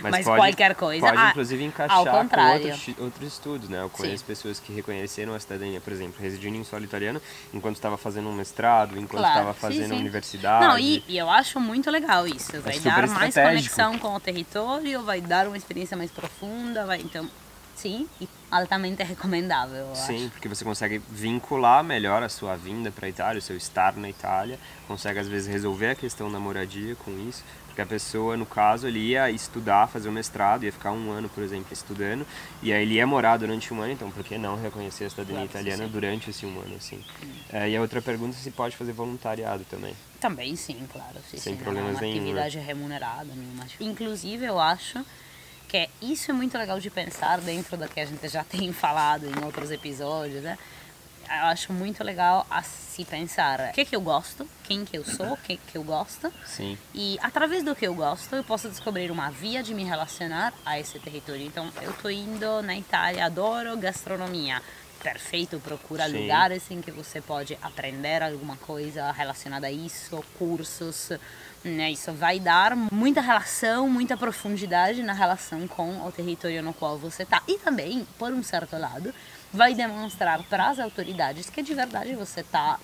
Mas pode, qualquer coisa. Pode, Ah, inclusive, encaixar ao com contrário. outros estudos, né? Eu conheço Sim. pessoas que reconheceram a cidadania, por exemplo, residindo em solo italiano, enquanto estava fazendo um mestrado, enquanto Claro, estava sim, fazendo sim. universidade. Não, e eu acho muito legal isso. Vai super dar mais estratégico. conexão com o território, vai dar uma experiência mais profunda, então Sim, e altamente recomendável, eu Sim, acho. porque você consegue vincular melhor a sua vinda para a Itália, o seu estar na Itália, consegue às vezes resolver a questão da moradia com isso, porque a pessoa, no caso, ele ia estudar, fazer o mestrado, ia ficar um ano, por exemplo, estudando, e aí ele ia morar durante um ano, então por que não reconhecer a cidadania italiana durante esse um ano, assim? E a outra pergunta é se pode fazer voluntariado também. Também sim, claro. Sim, Sem sim, problemas não é uma nenhum, atividade remunerada. Nenhuma. Inclusive, eu acho que isso é muito legal de pensar dentro do que a gente já tem falado em outros episódios, né? Eu acho muito legal a se pensar o que eu gosto, quem que eu sou, o que eu gosto. Sim. E através do que eu gosto, eu posso descobrir uma via de me relacionar a esse território. Então, eu tô indo na Itália, adoro gastronomia. Perfeito, procura Sim. lugares em que você pode aprender alguma coisa relacionada a isso, cursos, né? Isso vai dar muita relação, muita profundidade na relação com o território no qual você está. E também, por um certo lado, vai demonstrar para as autoridades que de verdade você está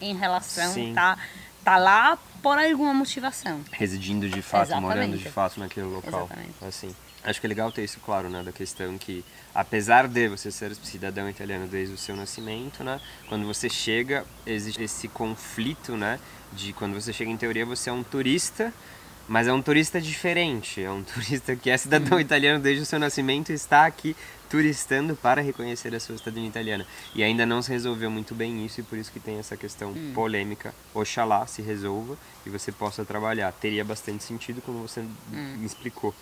em relação, Sim. tá lá por alguma motivação. Residindo de fato, Exatamente. morando de fato naquele local. Exatamente. Assim, acho que é legal ter isso claro, né, da questão que, apesar de você ser cidadão italiano desde o seu nascimento, né, quando você chega, existe esse conflito, né, de quando você chega, em teoria, você é um turista, mas é um turista diferente, é um turista que é cidadão italiano desde o seu nascimento e está aqui turistando para reconhecer a sua cidadania italiana. E ainda não se resolveu muito bem isso, e por isso que tem essa questão polêmica. Oxalá se resolva e você possa trabalhar. Teria bastante sentido, como você me explicou.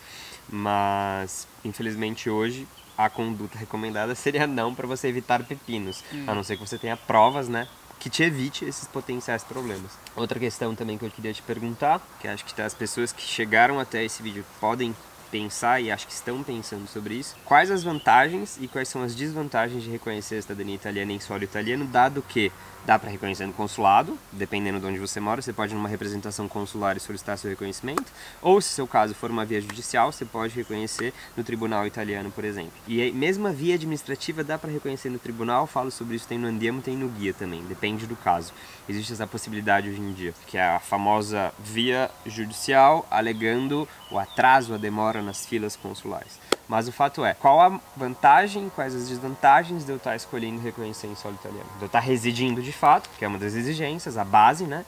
Mas, infelizmente, hoje, a conduta recomendada seria não, para você evitar pepinos. A não ser que você tenha provas, né, que te evite esses potenciais problemas. Outra questão também que eu queria te perguntar, que acho que as pessoas que chegaram até esse vídeo podem pensar e acho que estão pensando sobre isso. Quais as vantagens e quais são as desvantagens de reconhecer a cidadania italiana em solo italiano, dado que dá para reconhecer no consulado, dependendo de onde você mora, você pode ir numa representação consular e solicitar seu reconhecimento, ou se seu caso for uma via judicial, você pode reconhecer no tribunal italiano, por exemplo. E aí, mesmo a via administrativa dá para reconhecer no tribunal, falo sobre isso, tem no Andiamo, tem no guia também, depende do caso. Existe essa possibilidade hoje em dia, que é a famosa via judicial, alegando o atraso, a demora nas filas consulares. Mas o fato é, qual a vantagem, quais as desvantagens de eu estar escolhendo reconhecer em solo italiano? De eu estar residindo de fato, que é uma das exigências, a base, né?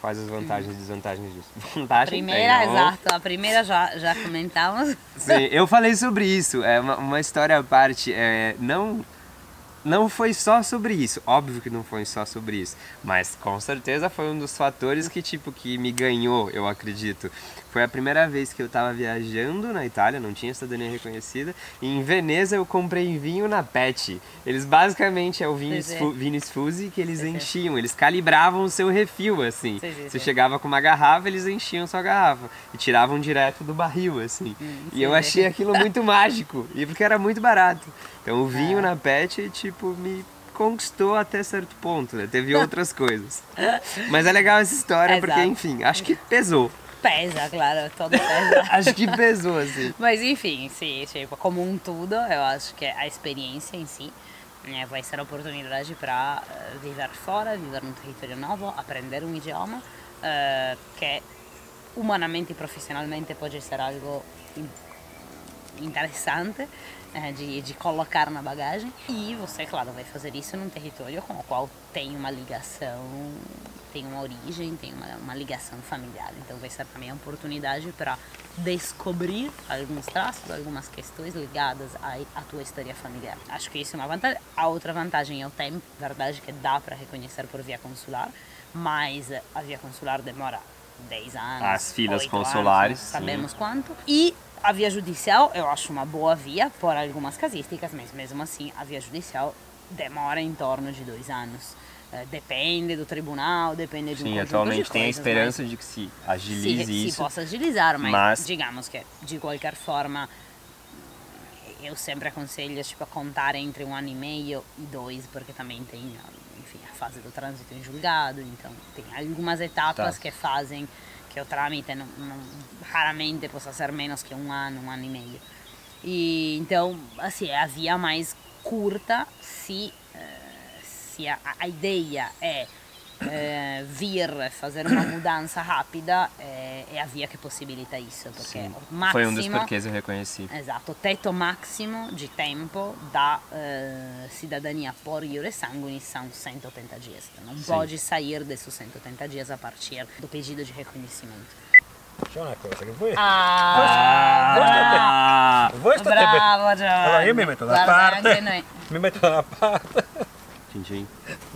Quais as vantagens e desvantagens disso? Vantagem, Primeira, exato, a primeira já comentamos. Sim, eu falei sobre isso, é uma história à parte, não foi só sobre isso, óbvio que não foi só sobre isso, mas com certeza foi um dos fatores que me ganhou, eu acredito. Foi a primeira vez que eu estava viajando na Itália, não tinha cidadania reconhecida, e em Veneza eu comprei vinho na Pet. Eles basicamente é o vinho Sfusi que eles enchiam, eles calibravam o seu refil, assim. Você chegava com uma garrafa, eles enchiam sua garrafa e tiravam direto do barril, assim. E eu achei aquilo muito mágico, e porque era muito barato. Então o vinho na Pet, me conquistou até certo ponto, né? Teve outras coisas. Mas é legal essa história, porque, enfim, acho que pesou. Pesa, claro, todo pesa. Acho que pesou, assim. Mas enfim, sim, tipo, como um todo, eu acho que a experiência em si vai ser a oportunidade para viver fora, viver num território novo, aprender um idioma que humanamente e profissionalmente pode ser algo interessante de colocar na bagagem. E você, claro, vai fazer isso num território com o qual tem uma ligação, tem uma origem, tem uma ligação familiar. Então vai ser também a oportunidade para descobrir alguns traços, algumas questões ligadas à tua história familiar. Acho que isso é uma vantagem. A outra vantagem é o tempo, verdade que dá para reconhecer por via consular, mas a via consular demora 10 anos. As filas consulares, anos, sabemos quanto. E a via judicial eu acho uma boa via por algumas casísticas, mas mesmo assim a via judicial demora em torno de 2 anos. Depende do tribunal, depende de um conjunto de coisas. Sim, atualmente tem a esperança de que se agilize isso. Se possa agilizar, mas digamos que de qualquer forma eu sempre aconselho a contar entre 1 ano e meio e 2, porque também tem, enfim, a fase do trânsito em julgado, então tem algumas etapas que fazem que o trâmite raramente possa ser menos que 1 ano, 1 ano e meio. E então, assim, é a via mais curta se a ideia é vir fazer uma mudança rápida é a via que possibilita isso, porque Sim. o máximo, Foi um dos porquês eu reconheci. esatto, o teto máximo de tempo da cidadania por iure sanguinis são 180 dias. Não pode sair desses 180 dias a partir do pedido de reconhecimento. C'è una cosa che voi... Bravo, bravo Giovanni. Allora io mi metto da Guarda, parte. anche noi. Mi metto da una parte. Tchim, tchim.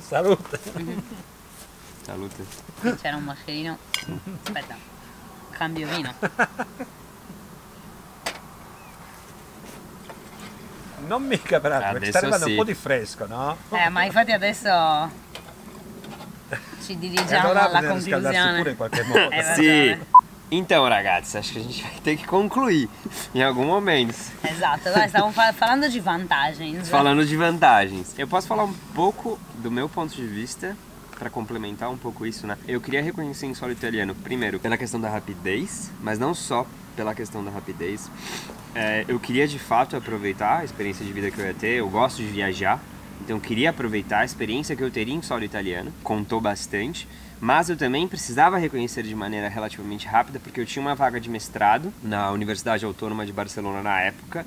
Salute. Salute. C'era un mascherino. Aspetta, cambio vino. Non mica peraltro, perché sta Adesso arrivando sì. un po' di fresco, no? Ma infatti adesso ci E dirigiamo allora alla bisogna scaldarsi pure conclusione. in qualche modo. Sì. Então, ragazzi, acho que a gente vai ter que concluir em algum momento. Esatto, vai, stavamo falando de vantagens. Falando de vantagens. Eu posso falar um pouco do meu ponto de vista para complementar um pouco isso, né? Eu queria reconhecer em solo italiano, primeiro, pela questão da rapidez, mas não só pela questão da rapidez. Eu queria de fato aproveitar a experiência de vida que eu ia ter. Eu gosto de viajar, então eu queria aproveitar a experiência que eu teria em solo italiano. Contou bastante. Mas eu também precisava reconhecer de maneira relativamente rápida, porque eu tinha uma vaga de mestrado na Universidade Autônoma de Barcelona na época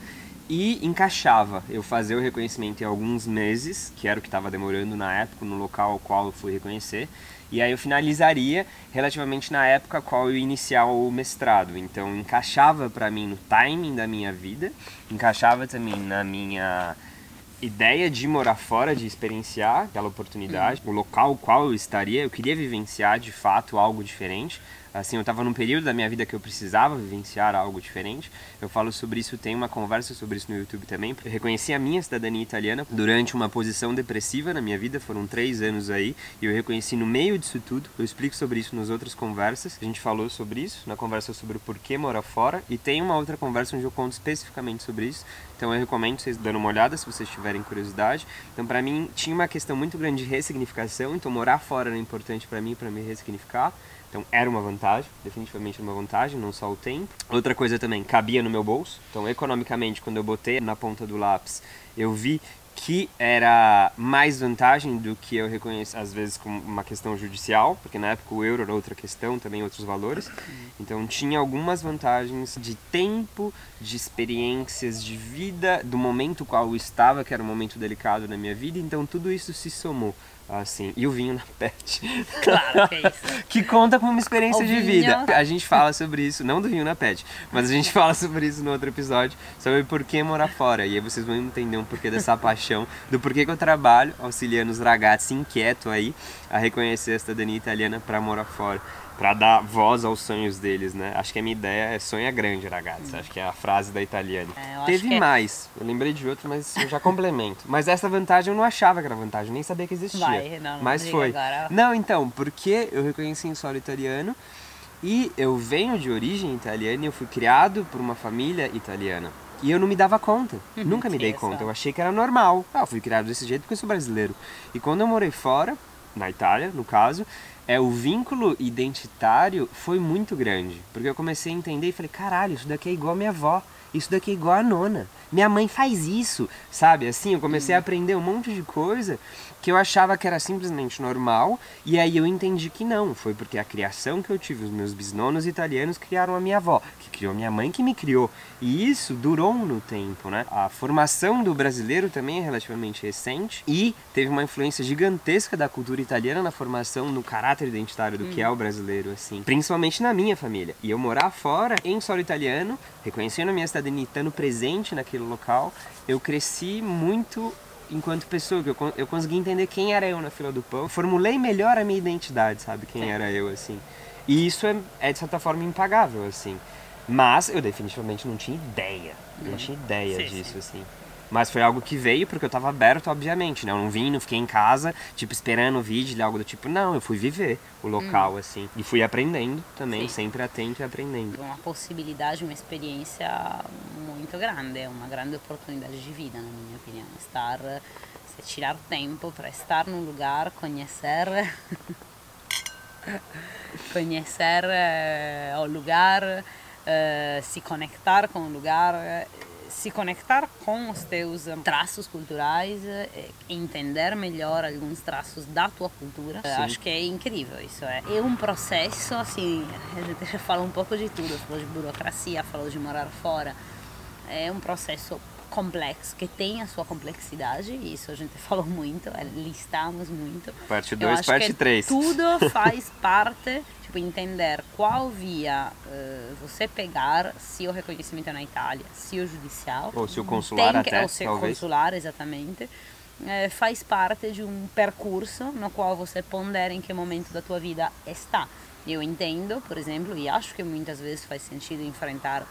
e encaixava eu fazer o reconhecimento em alguns meses, que era o que estava demorando na época, no local ao qual eu fui reconhecer, e aí eu finalizaria relativamente na época a qual eu ia iniciar o mestrado. Então encaixava para mim no timing da minha vida, encaixava também na minha ideia de morar fora, de experienciar aquela oportunidade, o local qual eu estaria, eu queria vivenciar de fato algo diferente. Assim, eu estava num período da minha vida que eu precisava vivenciar algo diferente. Eu falo sobre isso, tem uma conversa sobre isso no YouTube também. Eu reconheci a minha cidadania italiana durante uma posição depressiva na minha vida, foram 3 anos aí, e eu reconheci no meio disso tudo. Eu explico sobre isso nas outras conversas. A gente falou sobre isso, na conversa sobre o porquê morar fora, e tem uma outra conversa onde eu conto especificamente sobre isso. Então eu recomendo vocês darem uma olhada se vocês tiverem curiosidade. Então para mim tinha uma questão muito grande de ressignificação, então morar fora era importante para mim ressignificar. Então era uma vantagem, definitivamente uma vantagem, não só o tempo. Outra coisa também, cabia no meu bolso. Então economicamente, quando eu botei na ponta do lápis, eu vi que era mais vantagem do que eu reconheço, às vezes, como uma questão judicial, porque na época o euro era outra questão, também outros valores. Então tinha algumas vantagens de tempo, de experiências, de vida, do momento qual eu estava, que era um momento delicado na minha vida. Então tudo isso se somou. Assim, e o vinho na pet. Claro que é isso. Que conta como uma experiência O de vinho. vida. A gente fala sobre isso, não do vinho na pet, mas a gente fala sobre isso no outro episódio, sobre por que morar fora. E aí vocês vão entender um porquê dessa paixão, do porquê que eu trabalho auxiliando os ragazzi inquietos aí a reconhecer a cidadania italiana para morar fora, para dar voz aos sonhos deles, né? Acho que a minha ideia é sonha grande, ragazzi. Acho que é a frase da italiana. eu acho Teve que é- mais, eu lembrei de outro, mas eu já complemento. Mas essa vantagem eu não achava que era vantagem, eu nem sabia que existia. Vai, não, mas diga foi. agora. Não, então, porque eu reconheci em solo italiano e eu venho de origem italiana e eu fui criado por uma família italiana. E eu não me dava conta, nunca me dei Sim, conta, exato. eu achei que era normal. Eu fui criado desse jeito porque eu sou brasileiro. E quando eu morei fora, na Itália, no caso, o vínculo identitário foi muito grande. Porque eu comecei a entender e falei, caralho, isso daqui é igual a minha avó, isso daqui é igual a nona. Minha mãe faz isso, sabe? Assim, eu comecei a aprender um monte de coisa que eu achava que era simplesmente normal, e aí eu entendi que não. Foi porque a criação que eu tive, os meus bisnonos italianos criaram a minha avó, que criou minha mãe, que me criou. E isso durou no tempo, né? A formação do brasileiro também é relativamente recente e teve uma influência gigantesca da cultura italiana na formação, no caráter identitário do que é o brasileiro, assim. Principalmente na minha família. E eu morar fora, em solo italiano, reconhecendo a minha cidadania, estando presente naquele local, eu cresci muito enquanto pessoa, que eu consegui entender quem era eu na fila do pão, formulei melhor a minha identidade, sabe, quem era eu, assim. E isso é de certa forma impagável, assim. Mas eu definitivamente não tinha ideia, não tinha ideia Sim, disso, sim. assim. Mas foi algo que veio porque eu tava aberto, obviamente, né? Eu não vim, não fiquei em casa, tipo, esperando o vídeo, algo do tipo. Não, eu fui viver o local, assim. E fui aprendendo também, Sim. sempre atento e aprendendo. Uma possibilidade, uma experiência muito grande, uma grande oportunidade de vida, na minha opinião. Se tirar tempo para estar num lugar, conhecer o lugar, se conectar com o lugar, se conectar com os teus traços culturais, entender melhor alguns traços da tua cultura. Acho que é incrível isso. É um processo, assim, a gente já fala um pouco de tudo, falou de burocracia, falou de morar fora. É um processo complexo, que tem a sua complexidade, isso a gente falou muito, listamos muito. Parte 2, parte 3. Tudo faz parte, tipo, entender qual via você pegar, se o reconhecimento é na Itália, se o judicial. Ou se o consular até, ou se o talvez. consular, exatamente. Faz parte de um percurso no qual você pondera em que momento da tua vida está. Eu entendo, por exemplo, e acho que muitas vezes faz sentido enfrentar,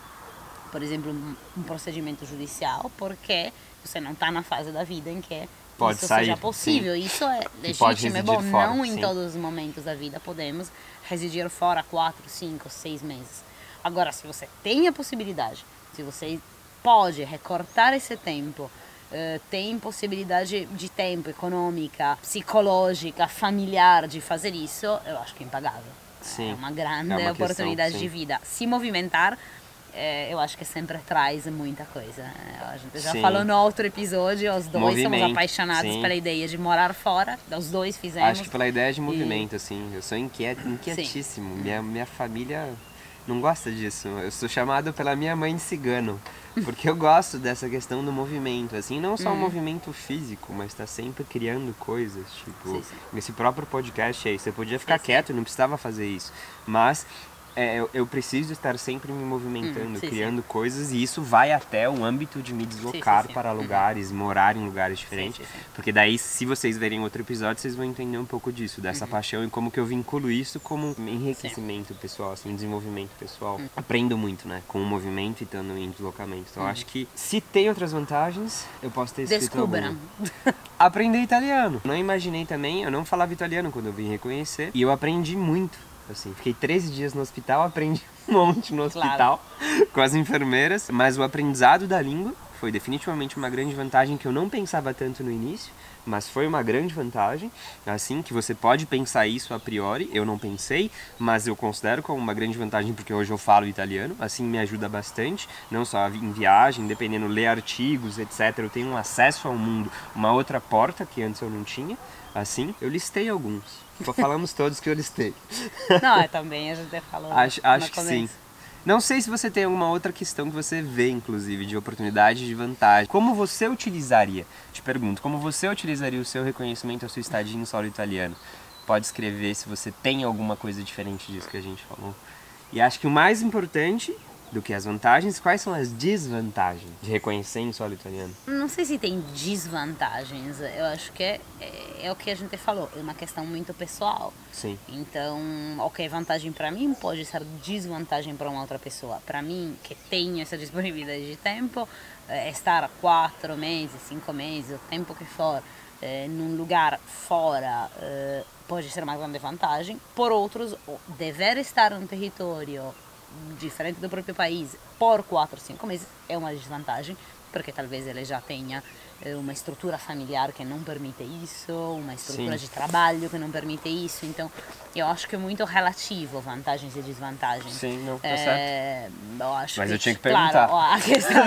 por exemplo, um procedimento judicial, porque você não está na fase da vida em que isso seja possível. Sim. Isso é legítimo, é bom. Fora, não em todos os momentos da vida podemos residir fora 4, 5, 6 meses. Agora, se você tem a possibilidade, se você pode recortar esse tempo, tem possibilidade de tempo, econômica, psicológica, familiar de fazer isso, eu acho que é impagável. Sim. É uma grande oportunidade de vida. Se movimentar, eu acho que sempre traz muita coisa. A gente já falou no outro episódio, os dois somos apaixonados pela ideia de morar fora, os dois fizemos. Acho que pela ideia de movimento, assim, eu sou inquietíssimo, minha família não gosta disso, eu sou chamado pela minha mãe de cigano, porque eu gosto dessa questão do movimento, assim, não só o movimento físico, mas tá sempre criando coisas, tipo, esse próprio podcast aí, você podia ficar quieto, não precisava fazer isso, mas eu preciso estar sempre me movimentando, criando coisas, e isso vai até o âmbito de me deslocar para lugares, morar em lugares diferentes, porque daí, se vocês verem outro episódio, vocês vão entender um pouco disso, dessa paixão e como que eu vinculo isso como enriquecimento pessoal, assim, desenvolvimento pessoal. Aprendo muito, né, com o movimento e estando em deslocamento. Então, acho que se tem outras vantagens, eu posso ter escrito Descubra. Aprender italiano. Não imaginei também, eu não falava italiano quando eu vim reconhecer, e eu aprendi muito. Assim, fiquei 13 dias no hospital, aprendi um monte no hospital com as enfermeiras, mas o aprendizado da língua foi definitivamente uma grande vantagem que eu não pensava tanto no início, mas foi uma grande vantagem, assim, que você pode pensar isso a priori, eu não pensei, mas eu considero como uma grande vantagem porque hoje eu falo italiano, assim me ajuda bastante, não só em viagem, dependendo, ler artigos, etc, eu tenho um acesso ao mundo, uma outra porta que antes eu não tinha, assim, eu listei alguns. Falamos todos que eu listei. Não, também a gente falou. Acho que sim. Não sei se você tem alguma outra questão que você vê, inclusive, de oportunidade, de vantagem. Como você utilizaria, te pergunto, como você utilizaria o seu reconhecimento, a sua estadia em solo italiano? Pode escrever se você tem alguma coisa diferente disso que a gente falou. E acho que o mais importante do que as vantagens, quais são as desvantagens de reconhecer em solo italiano? Não sei se tem desvantagens, eu acho que é o que a gente falou, é uma questão muito pessoal. Sim. Então, o que é vantagem para mim pode ser desvantagem para uma outra pessoa. Para mim, que tenho essa disponibilidade de tempo, estar 4 meses, 5 meses, o tempo que for, num lugar fora, pode ser uma grande vantagem. Por outros, dever estar num território diferente do próprio país por 4, 5 meses é uma desvantagem, porque talvez ele já tenha uma estrutura familiar que não permite isso, uma estrutura de trabalho que não permite isso, então eu acho que é muito relativo vantagens e desvantagens. Sim, não, tá certo. Mas eu tinha que perguntar. Claro, a questão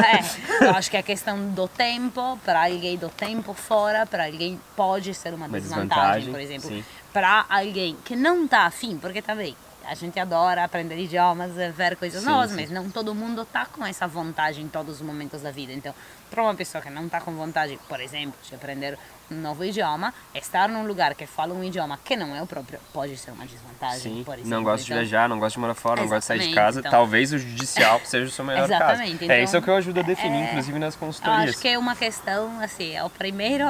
eu acho que a questão do tempo, para alguém do tempo fora, para alguém pode ser uma desvantagem, por exemplo, para alguém que não está afim, porque também a gente adora aprender idiomas, ver coisas novas, mas não todo mundo está com essa vontade em todos os momentos da vida. Então, para uma pessoa que não está com vontade, por exemplo, de aprender um novo idioma, estar num lugar que fala um idioma que não é o próprio pode ser uma desvantagem. Sim, por exemplo. Não gosto de viajar, não gosto de morar fora, não gosto de sair de casa. Então, talvez o judicial seja o seu melhor caso. Então, isso é o que eu ajudo a definir, inclusive nas consultorias. Acho que é uma questão, assim, é o primeiro,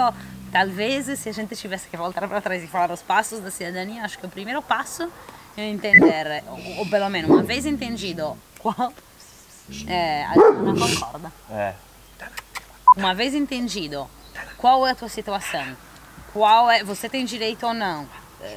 talvez, se a gente tivesse que voltar para trás e falar os passos da cidadania, acho que o primeiro passo é entender, ou pelo menos uma vez entendido qual... a gente não concorda. Uma vez entendido qual é a tua situação, você tem direito ou não,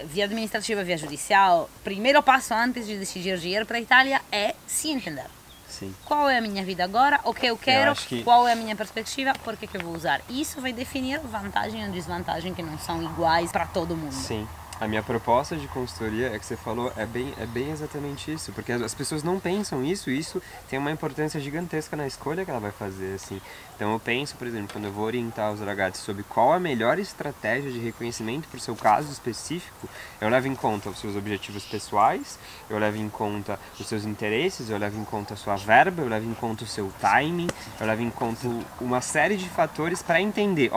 via administrativa, via judicial, primeiro passo antes de decidir de ir para a Itália é se entender. Sim. Qual é a minha vida agora, o que eu quero, qual é a minha perspectiva, por que eu vou usar. Isso vai definir vantagem e desvantagem que não são iguais para todo mundo. Sim. A minha proposta de consultoria é que você falou, é bem exatamente isso, porque as pessoas não pensam isso, e isso tem uma importância gigantesca na escolha que ela vai fazer, assim. Então eu penso, por exemplo, quando eu vou orientar os ragazzi sobre qual a melhor estratégia de reconhecimento para o seu caso específico, eu levo em conta os seus objetivos pessoais, eu levo em conta os seus interesses, eu levo em conta a sua verba, eu levo em conta o seu timing, eu levo em conta uma série de fatores para entender,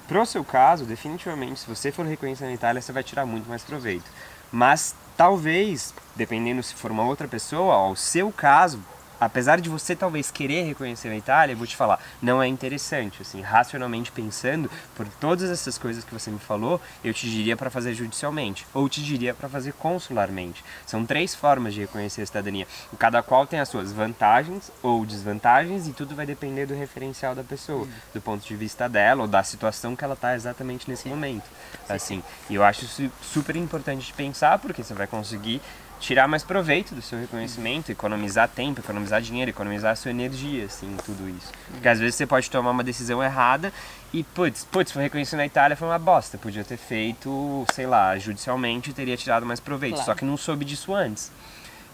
pro seu caso, definitivamente, se você for reconhecer na Itália, você vai tirar muito mais proveito. Mas, talvez, dependendo se for uma outra pessoa, o seu caso, apesar de você talvez querer reconhecer na Itália, eu vou te falar, não é interessante, assim, racionalmente pensando, por todas essas coisas que você me falou, eu te diria para fazer judicialmente, ou te diria para fazer consularmente. São 3 formas de reconhecer a cidadania, cada qual tem as suas vantagens ou desvantagens, e tudo vai depender do referencial da pessoa, do ponto de vista dela, ou da situação que ela está exatamente nesse momento, assim. E eu acho isso super importante de pensar, porque você vai conseguir tirar mais proveito do seu reconhecimento, economizar tempo, economizar dinheiro, economizar a sua energia, assim, tudo isso. Porque às vezes você pode tomar uma decisão errada e, putz, foi reconhecido na Itália, foi uma bosta. Podia ter feito, sei lá, judicialmente, teria tirado mais proveito. Claro. Só que não soube disso antes.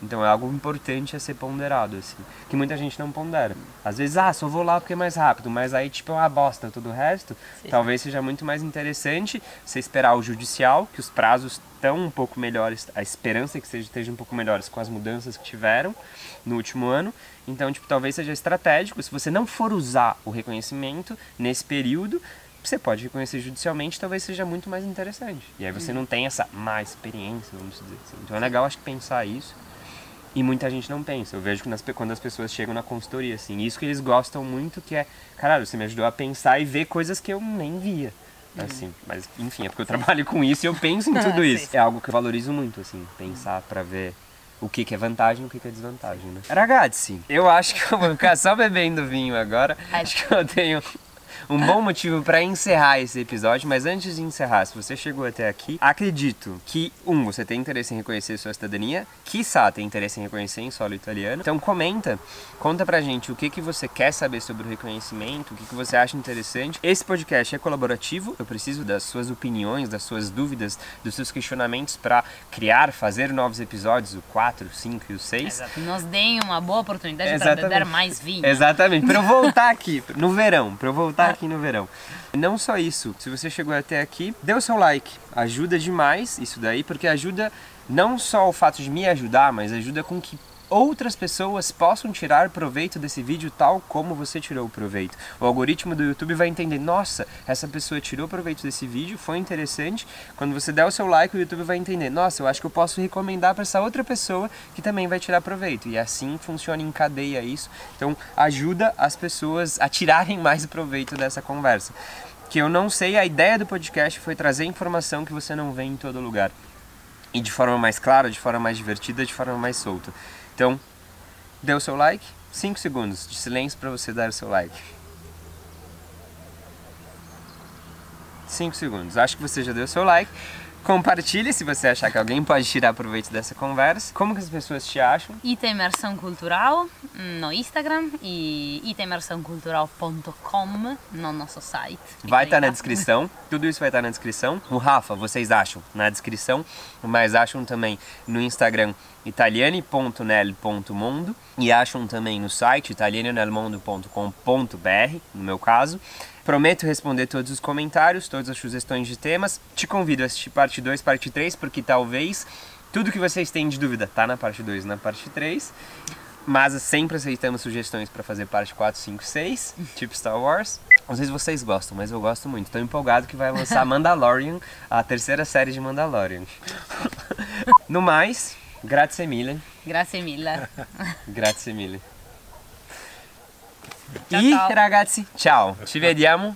Então é algo importante a ser ponderado, assim, que muita gente não pondera. Às vezes, só vou lá porque é mais rápido, mas aí tipo é uma bosta todo o resto. Sim. Talvez seja muito mais interessante você esperar o judicial, que os prazos estão um pouco melhores, a esperança é que esteja um pouco melhores com as mudanças que tiveram no último ano. Então, tipo, talvez seja estratégico, se você não for usar o reconhecimento nesse período, você pode reconhecer judicialmente, talvez seja muito mais interessante. E aí você não tem essa má experiência, vamos dizer assim. Então é legal, acho que, pensar isso. E muita gente não pensa. Eu vejo que quando as pessoas chegam na consultoria, assim, isso que eles gostam muito, que é, caralho, você me ajudou a pensar e ver coisas que eu nem via, assim. Mas, enfim, é porque eu trabalho com isso e eu penso em tudo isso. É algo que eu valorizo muito, assim, pensar pra ver o que é vantagem e o que é desvantagem, né? Ragazzi, eu acho que eu vou ficar só bebendo vinho agora. Acho que eu tenho um bom motivo para encerrar esse episódio, mas antes de encerrar, se você chegou até aqui, acredito que, você tem interesse em reconhecer sua cidadania, quiçá tem interesse em reconhecer em solo italiano, então conta pra gente o que você quer saber sobre o reconhecimento, o que você acha interessante. Esse podcast é colaborativo, eu preciso das suas opiniões, das suas dúvidas, dos seus questionamentos para fazer novos episódios, o 4, o 5 e o 6. Exato. Nos deem uma boa oportunidade para beber mais vinho. Exatamente, para eu voltar aqui no verão, aqui no verão. Não só isso, se você chegou até aqui, dê o seu like, ajuda demais isso daí, porque ajuda não só o fato de me ajudar, mas ajuda com que outras pessoas possam tirar proveito desse vídeo tal como você tirou o proveito. O algoritmo do YouTube vai entender, nossa, essa pessoa tirou proveito desse vídeo, foi interessante. Quando você der o seu like, o YouTube vai entender, nossa, eu acho que eu posso recomendar para essa outra pessoa que também vai tirar proveito. E assim funciona em cadeia isso. Então ajuda as pessoas a tirarem mais proveito dessa conversa. Que eu não sei, a ideia do podcast foi trazer informação que você não vê em todo lugar. E de forma mais clara, de forma mais divertida, de forma mais solta. Então, dê o seu like, 5 segundos de silêncio para você dar o seu like. 5 segundos, acho que você já deu o seu like. Compartilhe se você achar que alguém pode tirar proveito dessa conversa. Como que as pessoas te acham? Ita Imersão Cultural no Instagram e itaimersãocultural.com no nosso site. Vai estar na descrição, tudo isso vai estar na descrição. O Rafa, vocês acham na descrição, mas acham também no Instagram italiani.nel.mondo e acham também no site italianonelmondo.com.br, no meu caso. Prometo responder todos os comentários, todas as sugestões de temas. Te convido a assistir parte 2, parte 3, porque talvez tudo que vocês têm de dúvida tá na parte 2 e na parte 3. Mas sempre aceitamos sugestões para fazer parte 4, 5, 6, tipo Star Wars. Não sei se vocês gostam, mas eu gosto muito. Estou empolgado que vai lançar Mandalorian, a 3ª série de Mandalorian. No mais, grazie mille. Grazie mille. Grazie mille. Ciao, E ciao. ragazzi, ciao, ci vediamo,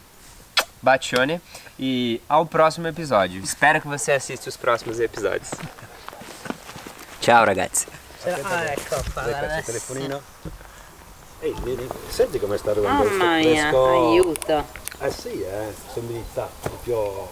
bacione e ao próximo episódio. Espero que você assista os próximos episódios. Ciao ragazzi. Ecco qua, Hai guarda perso il adesso. telefonino? Ehi, vedi? Senti come sta arrivando Mamma il mia, fresco? aiuto. Eh sì, sembri proprio